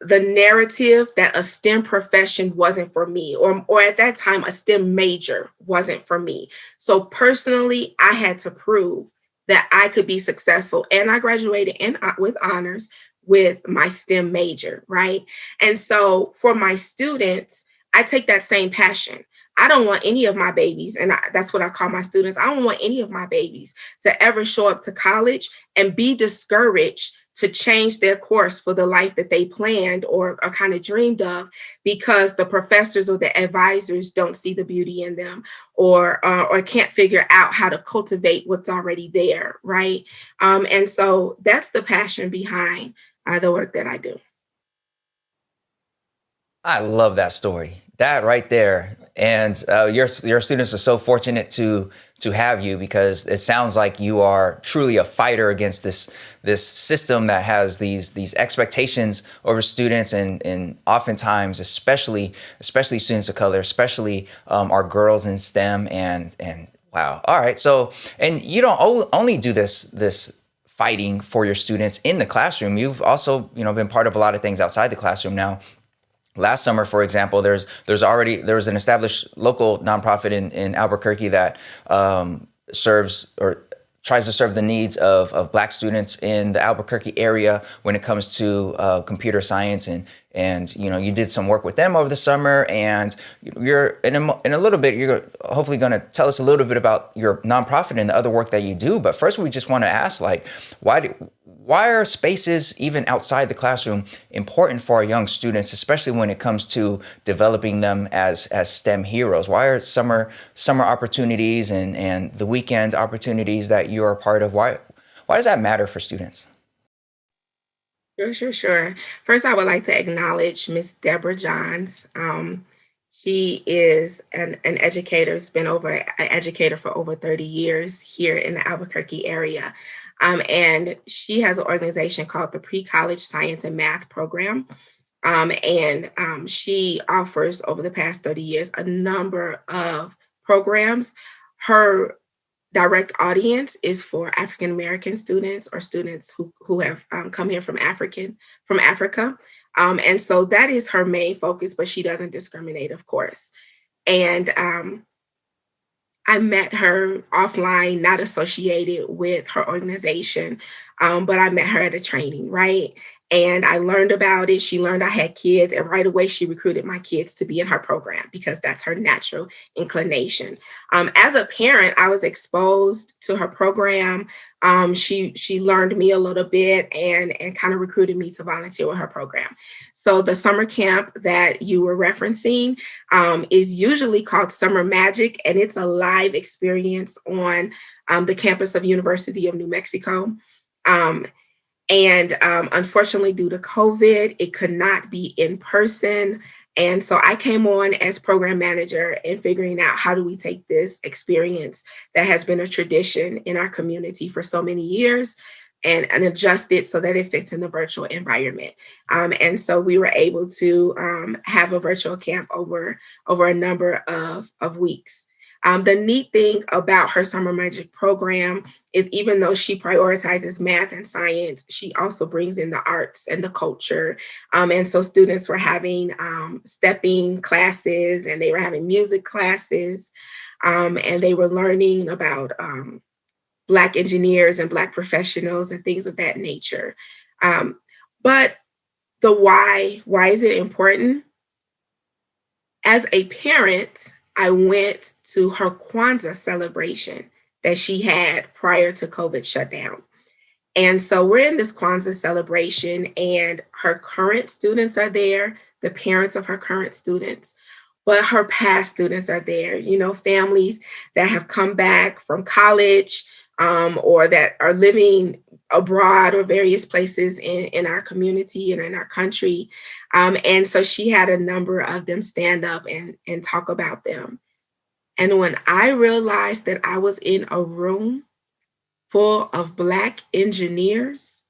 the narrative that a STEM profession wasn't for me, or at that time, a STEM major wasn't for me. So personally, I had to prove that I could be successful. And I graduated with honors with my STEM major, right? And so for my students, I take that same passion. I don't want any of my babies, and that's what I call my students. I don't want any of my babies to ever show up to college and be discouraged to change their course for the life that they planned or kind of dreamed of because the professors or the advisors don't see the beauty in them or can't figure out how to cultivate what's already there, right? And so that's the passion behind the work that I do. I love that story. That right there. And your students are so fortunate to have you, because it sounds like you are truly a fighter against this system that has these expectations over students, and oftentimes, especially students of color, especially our girls in STEM. And wow. All right. So, and you don't only do this fighting for your students in the classroom. You've also been part of a lot of things outside the classroom now. Last summer, for example, there was an established local nonprofit in Albuquerque that serves or tries to serve the needs of Black students in the Albuquerque area when it comes to computer science, and you did some work with them over the summer, and you're in a little bit, you're hopefully going to tell us a little bit about your nonprofit and the other work that you do. But first, we just want to ask, why are spaces even outside the classroom important for our young students, especially when it comes to developing them as STEM heroes? Why are summer opportunities and the weekend opportunities that you are a part of, why does that matter for students? Sure. First, I would like to acknowledge Miss Deborah Johns. She is an educator, has been an educator for over 30 years here in the Albuquerque area. And she has an organization called the Pre-College Science and Math Program. And she offers, over the past 30 years, a number of programs. Her direct audience is for African American students or students who have come here from Africa. And so that is her main focus, but she doesn't discriminate, of course. And I met her offline, not associated with her organization, but I met her at a training, right? And I learned about it. She learned I had kids, and right away she recruited my kids to be in her program because that's her natural inclination. As a parent, I was exposed to her program. She learned me a little bit and kind of recruited me to volunteer with her program. So the summer camp that you were referencing is usually called Summer Magic, and it's a live experience on the campus of University of New Mexico. And unfortunately, due to COVID, it could not be in person. And so I came on as program manager and figuring out how do we take this experience that has been a tradition in our community for so many years and adjust it so that it fits in the virtual environment. And so we were able to have a virtual camp over a number of weeks. The neat thing about her Summer Magic program is even though she prioritizes math and science, she also brings in the arts and the culture. And so students were having stepping classes, and they were having music classes, and they were learning about Black engineers and Black professionals and things of that nature. But the why is it important? As a parent, I went to her Kwanzaa celebration that she had prior to COVID shutdown. And so we're in this Kwanzaa celebration, and her current students are there, the parents of her current students, but her past students are there, families that have come back from college, or that are living abroad or various places in our community and in our country. And so she had a number of them stand up and talk about them. And when I realized that I was in a room full of Black engineers,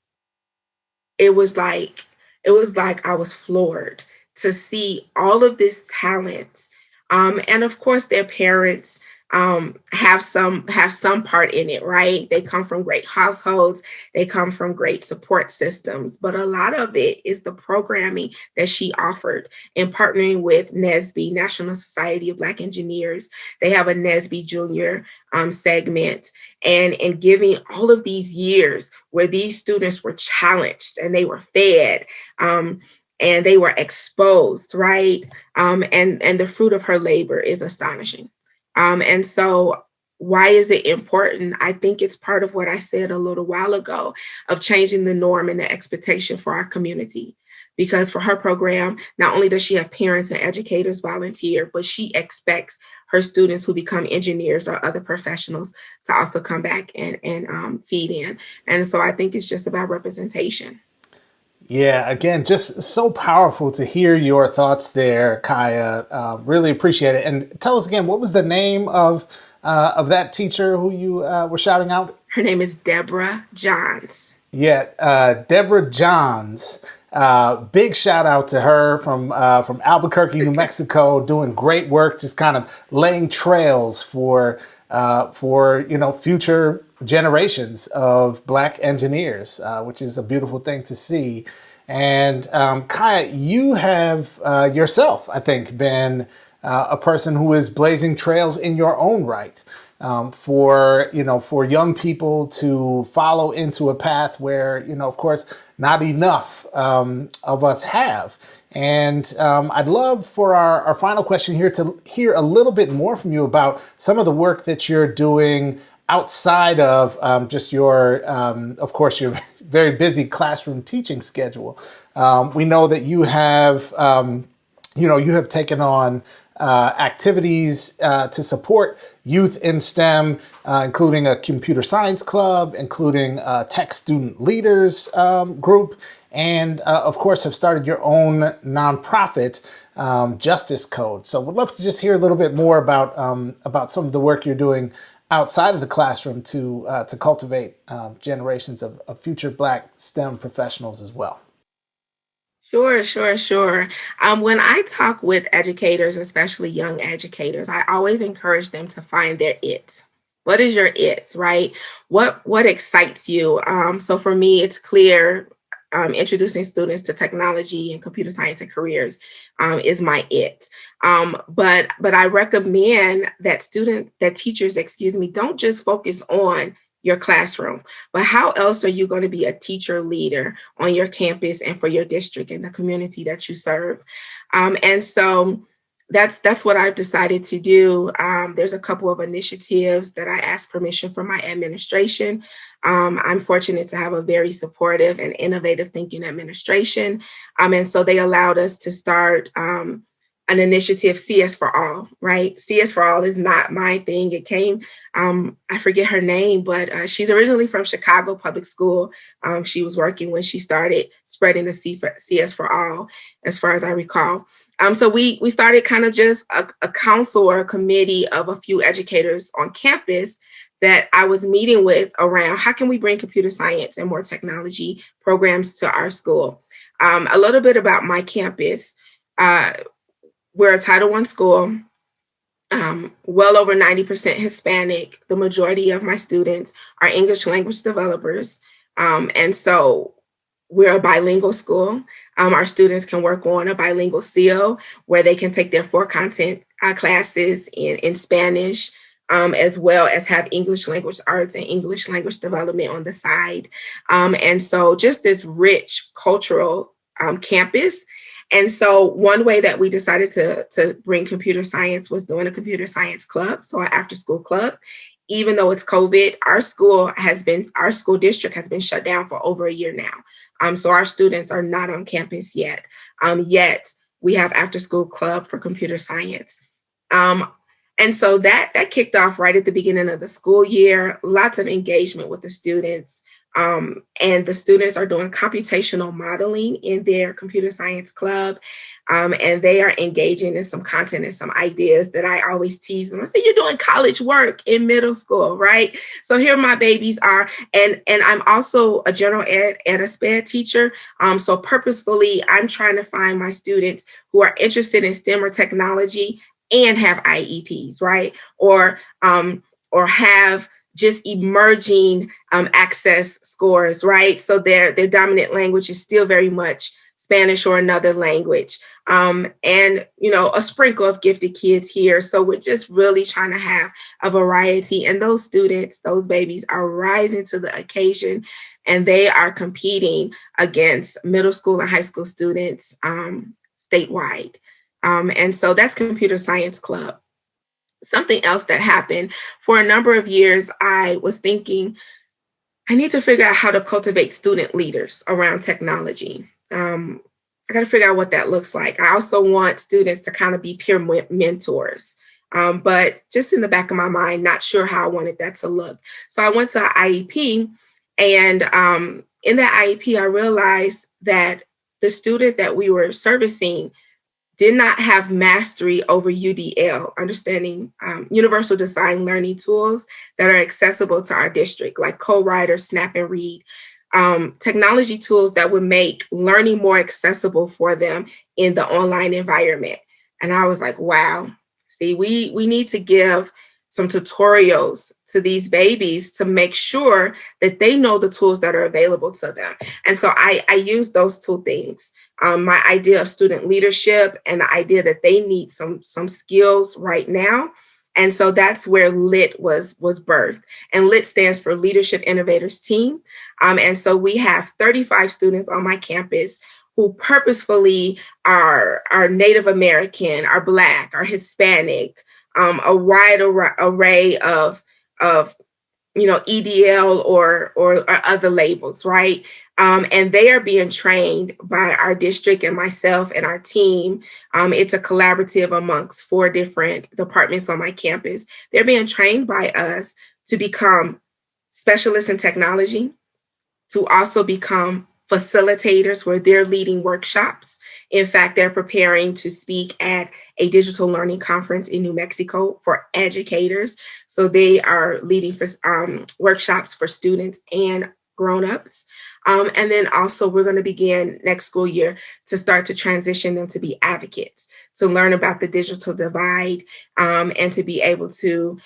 it was like I was floored to see all of this talent. And of course, their parents have some part in it, right? They come from great households, they come from great support systems, but a lot of it is the programming that she offered in partnering with NSBE, National Society of Black Engineers. They have a NSBE Junior segment, and in giving all of these years where these students were challenged and they were fed, and they were exposed, right? And the fruit of her labor is astonishing. And so why is it important? I think it's part of what I said a little while ago of changing the norm and the expectation for our community. Because for her program, not only does she have parents and educators volunteer, but she expects her students who become engineers or other professionals to also come back and feed in. And so I think it's just about representation. Yeah, again, just so powerful to hear your thoughts there, Caia. Really appreciate it. And tell us again, what was the name of that teacher who you were shouting out? Her name is Deborah Johns. Yeah, Deborah Johns. Big shout out to her from Albuquerque, New Mexico, doing great work, just kind of laying trails for future generations of Black engineers, which is a beautiful thing to see. And Caia, you have yourself, I think, been a person who is blazing trails in your own right, for young people to follow into a path where, of course, not enough of us have. And I'd love for our final question here to hear a little bit more from you about some of the work that you're doing outside of just your, of course, your very busy classroom teaching schedule. We know that you have, you have taken on activities to support youth in STEM, including a computer science club, including a tech student leaders group, and of course have started your own nonprofit, Justice Code. So we'd love to just hear a little bit more about some of the work you're doing outside of the classroom to cultivate generations of future Black STEM professionals as well. Sure. When I talk with educators, especially young educators, I always encourage them to find their it. What is your it, right? What excites you? So for me, it's clear. Introducing students to technology and computer science and careers is my it. But I recommend that teachers, don't just focus on your classroom, but how else are you going to be a teacher leader on your campus and for your district and the community that you serve? And so that's what I've decided to do. There's a couple of initiatives that I asked permission from my administration. I'm fortunate to have a very supportive and innovative thinking administration. And so they allowed us to start an initiative, CS for All, right? CS for All is not my thing. It came, I forget her name, but she's originally from Chicago Public School. She was working when she started spreading the CS for All, as far as I recall. So we started kind of just a council or a committee of a few educators on campus that I was meeting with around how can we bring computer science and more technology programs to our school. A little bit about my campus. We're a Title I school, well over 90% Hispanic. The majority of my students are English language developers. And so we're a bilingual school. Our students can work on a bilingual CO where they can take their 4 content classes in Spanish, as well as have English language arts and English language development on the side. And so just this rich cultural campus. And so one way that we decided to bring computer science was doing a computer science club, so an after school club. even though it's COVID, our school district has been shut down for over a year now. So our students are not on campus yet. Yet we have after school club for computer science. And so that kicked off right at the beginning of the school year, lots of engagement with the students. And the students are doing computational modeling in their computer science club. And they are engaging in some content and some ideas that I always tease them. I say, you're doing college work in middle school, right? So here my babies are. And I'm also a general ed and a SPED teacher. So purposefully, I'm trying to find my students who are interested in STEM or technology and have IEPs, right? Or have just emerging access scores, right? So their dominant language is still very much Spanish or another language. And, a sprinkle of gifted kids here. So we're just really trying to have a variety. And those students, those babies are rising to the occasion, and they are competing against middle school and high school students statewide. And so that's Computer Science Club. Something else that happened for a number of years, I was thinking, I need to figure out how to cultivate student leaders around technology. I got to figure out what that looks like. I also want students to kind of be peer mentors, but just in the back of my mind, not sure how I wanted that to look. So I went to IEP, and in that IEP, I realized that the student that we were servicing did not have mastery over UDL, understanding universal design learning tools that are accessible to our district, like Co-Writer, Snap and Read, technology tools that would make learning more accessible for them in the online environment. And I was like, wow, see, we need to give some tutorials to these babies to make sure that they know the tools that are available to them. And so I used those two things. My idea of student leadership and the idea that they need some skills right now. And so that's where LIT was birthed. And LIT stands for Leadership Innovators Team. And so we have 35 students on my campus who purposefully are Native American, are Black, are Hispanic, a wide array of EDL or other labels, right? And they are being trained by our district and myself and our team. It's a collaborative amongst 4 different departments on my campus. They're being trained by us to become specialists in technology, to also become facilitators where they're leading workshops. In fact, they're preparing to speak at a digital learning conference in New Mexico for educators. So they are leading for workshops for students and grown-ups. And then also we're going to begin next school year to start to transition them to be advocates, to learn about the digital divide, and to be able to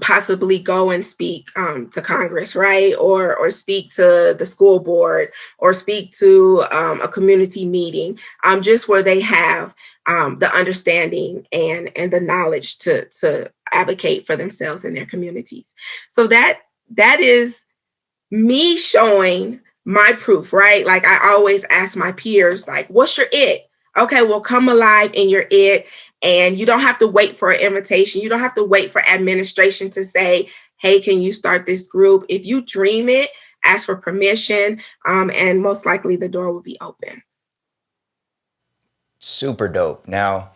possibly go and speak to Congress, right? Or speak to the school board, or speak to a community meeting, just where they have the understanding and the knowledge to advocate for themselves and their communities. So that is me showing my proof, right? Like I always ask my peers, like, what's your it? Okay, well, come alive in your it. And you don't have to wait for an invitation. You don't have to wait for administration to say, hey, can you start this group? If you dream it, ask for permission, and most likely the door will be open. Super dope. Now,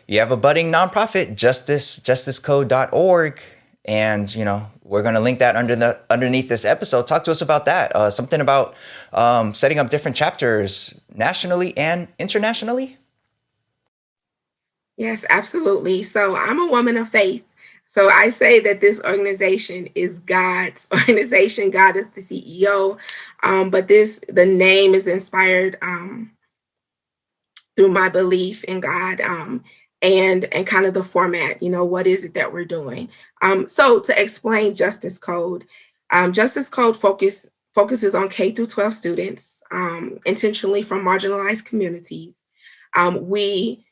you have a budding nonprofit, justicecode.org. And, we're going to link that underneath this episode. Talk to us about that. Something about setting up different chapters nationally and internationally. Yes, absolutely. So I'm a woman of faith. So I say that this organization is God's organization. God is the CEO. But the name is inspired through my belief in God, and kind of the format, what is it that we're doing? So to explain Justice Code, Justice Code focuses on K through 12 students, intentionally from marginalized communities. We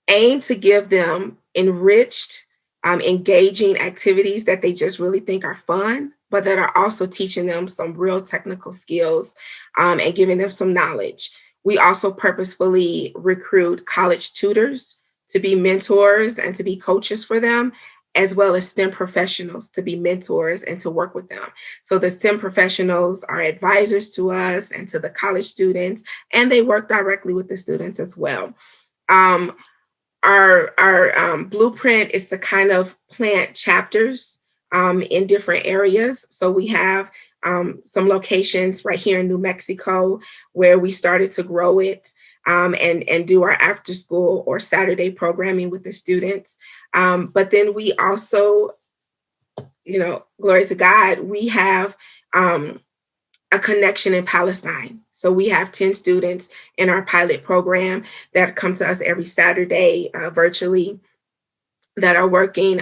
aim to give them enriched, engaging activities that they just really think are fun, but that are also teaching them some real technical skills, and giving them some knowledge. We also purposefully recruit college tutors to be mentors and to be coaches for them. as well as STEM professionals to be mentors and to work with them. So the STEM professionals are advisors to us and to the college students, and they work directly with the students as well. Our blueprint is to kind of plant chapters in different areas. So we have some locations right here in New Mexico where we started to grow it and do our after school or Saturday programming with the students. But then we also, glory to God, we have a connection in Palestine. So we have 10 students in our pilot program that come to us every Saturday virtually that are working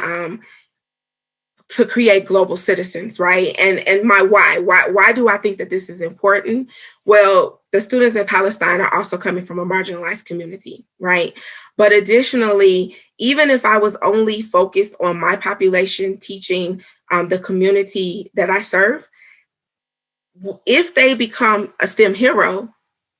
to create global citizens, right? And my why do I think that this is important? Well, the students in Palestine are also coming from a marginalized community, right? But additionally, even if I was only focused on my population teaching the community that I serve, if they become a STEM hero,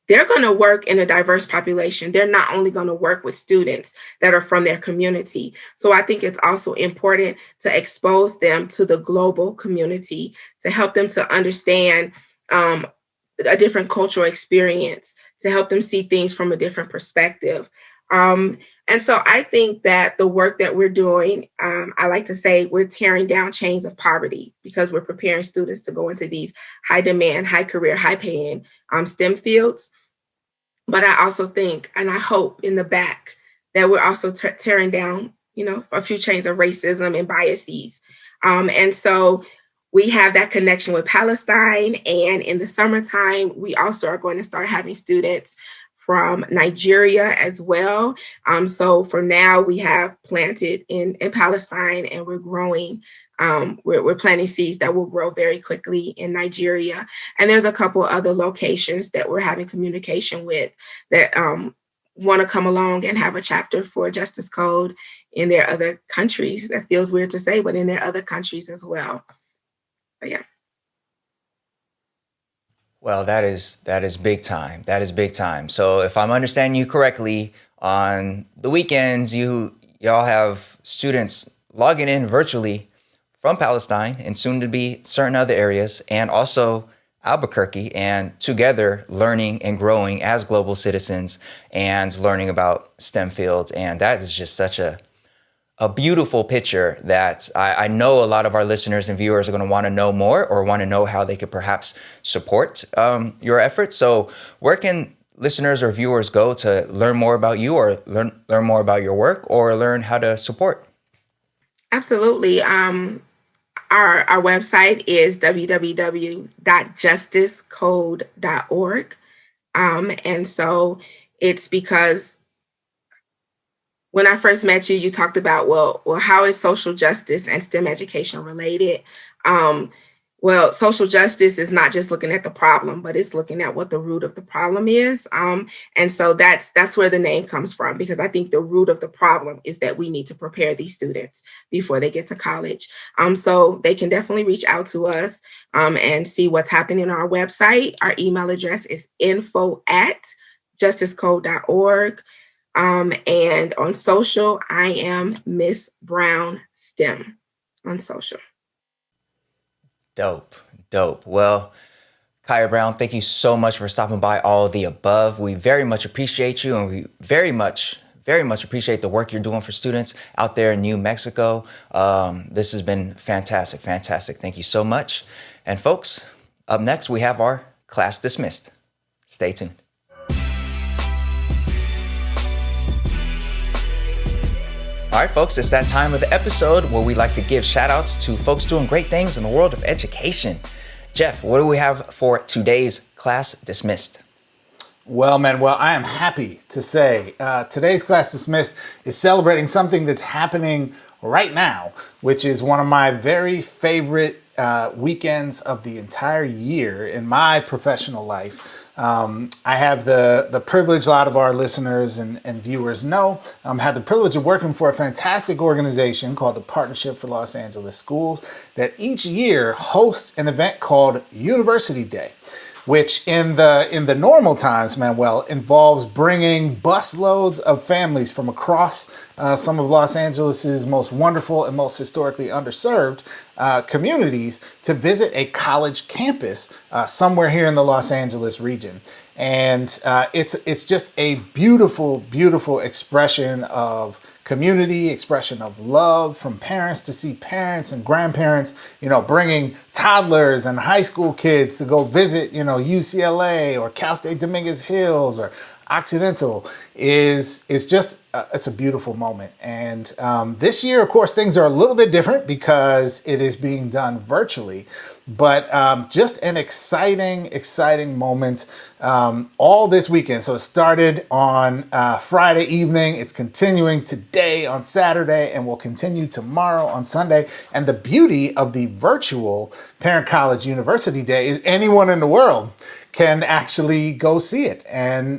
they're going to work in a diverse population. They're not only going to work with students that are from their community. So I think it's also important to expose them to the global community, to help them to understand a different cultural experience, to help them see things from a different perspective. And so I think that the work that we're doing, I like to say we're tearing down chains of poverty because we're preparing students to go into these high demand, high career, high paying STEM fields. But I also think, and I hope in the back, that we're also tearing down, a few chains of racism and biases. And so we have that connection with Palestine. And in the summertime, we also are going to start having students from Nigeria as well. So for now, we have planted in Palestine and we're growing. We're planting seeds that will grow very quickly in Nigeria. And there's a couple other locations that we're having communication with that want to come along and have a chapter for Justice Code in their other countries. That feels weird to say, but in their other countries as well. But yeah. Well, that is big time. That is big time. So if I'm understanding you correctly, on the weekends, y'all have students logging in virtually from Palestine and soon to be certain other areas, and also Albuquerque, and together learning and growing as global citizens and learning about STEM fields. And that is just such a beautiful picture that I know a lot of our listeners and viewers are going to want to know more or want to know how they could perhaps support your efforts. So where can listeners or viewers go to learn more about you or learn more about your work or learn how to support? Absolutely. Our website is www.justicecode.org. And so it's because when I first met you, you talked about, well, how is social justice and STEM education related? Well, social justice is not just looking at the problem, but it's looking at what the root of the problem is. And so that's where the name comes from, because I think the root of the problem is that we need to prepare these students before they get to college. So they can definitely reach out to us and see what's happening on our website. Our email address is info@justicecode.org. And on social, I am Miss Brown STEM on social. Dope. Well, Caia Brown, thank you so much for stopping by All of the Above. We very much appreciate you, and we very much appreciate the work you're doing for students out there in New Mexico. This has been fantastic. Thank you so much. And folks, up next, we have our class dismissed. Stay tuned. All right, folks, it's that time of the episode where we like to give shout outs to folks doing great things in the world of education. Jeff, what do we have for today's class dismissed? Well, Manuel, I am happy to say today's class dismissed is celebrating something that's happening right now, which is one of my very favorite weekends of the entire year in my professional life. I have the privilege, a lot of our listeners and viewers know, have the privilege of working for a fantastic organization called the Partnership for Los Angeles Schools that each year hosts an event called University Day. which in the normal times, Manuel, involves bringing busloads of families from across some of Los Angeles's most wonderful and most historically underserved communities to visit a college campus somewhere here in the Los Angeles region. And it's just a beautiful, beautiful expression of community, expression of love from parents to see parents and grandparents, bringing toddlers and high school kids to go visit, UCLA or Cal State Dominguez Hills or Occidental is just, it's a beautiful moment. And this year, of course, things are a little bit different because it is being done virtually. But just an exciting moment all this weekend. So it started on Friday evening. It's continuing today on Saturday and will continue tomorrow on Sunday. And the beauty of the virtual Parent College University Day is anyone in the world can actually go see it and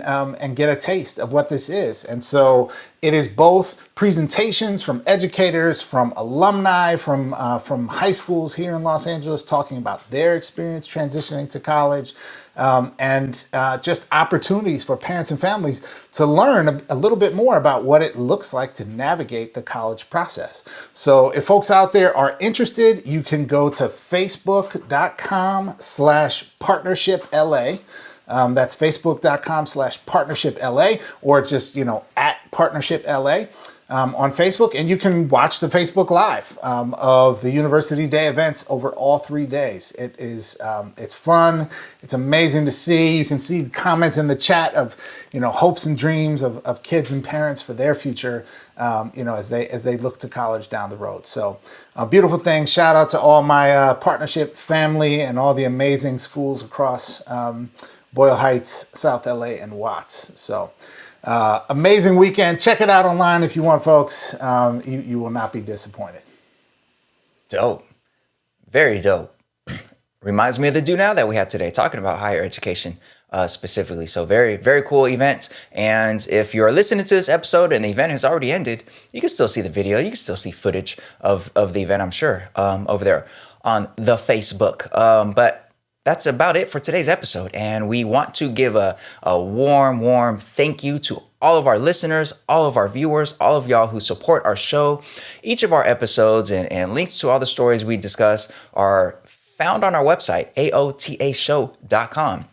get a taste of what this is. And so it is both presentations from educators, from alumni, from high schools here in Los Angeles talking about their experience transitioning to college, and just opportunities for parents and families to learn a little bit more about what it looks like to navigate the college process. So if folks out there are interested, you can go to facebook.com/partnership.LA. That's facebook.com/partnership.LA, or just, at partnership.LA on Facebook. And you can watch the Facebook Live of the University Day events over all 3 days. It is, it's fun. It's amazing to see. You can see comments in the chat of, hopes and dreams of kids and parents for their future, as they look to college down the road. So a beautiful thing. Shout out to all my partnership family and all the amazing schools across Boyle Heights, South LA, and Watts. So amazing weekend. Check it out online if you want, folks. You will not be disappointed. Dope. Very dope. Reminds me of the Do Now that we had today, talking about higher education specifically. So very, very cool event. And if you're listening to this episode and the event has already ended, you can still see the video. You can still see footage of the event, I'm sure, over there on the Facebook. But that's about it for today's episode. And we want to give a warm thank you to all of our listeners, all of our viewers, all of y'all who support our show. Each of our episodes and links to all the stories we discuss are found on our website, aotashow.com.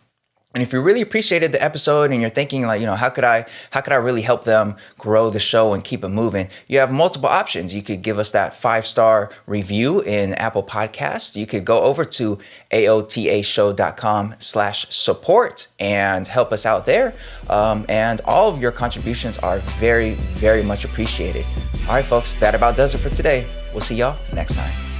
And if you really appreciated the episode and you're thinking like, how could I really help them grow the show and keep it moving? You have multiple options. You could give us that 5-star review in Apple Podcasts. You could go over to aotashow.com/support and help us out there. And all of your contributions are very, very much appreciated. All right, folks, that about does it for today. We'll see y'all next time.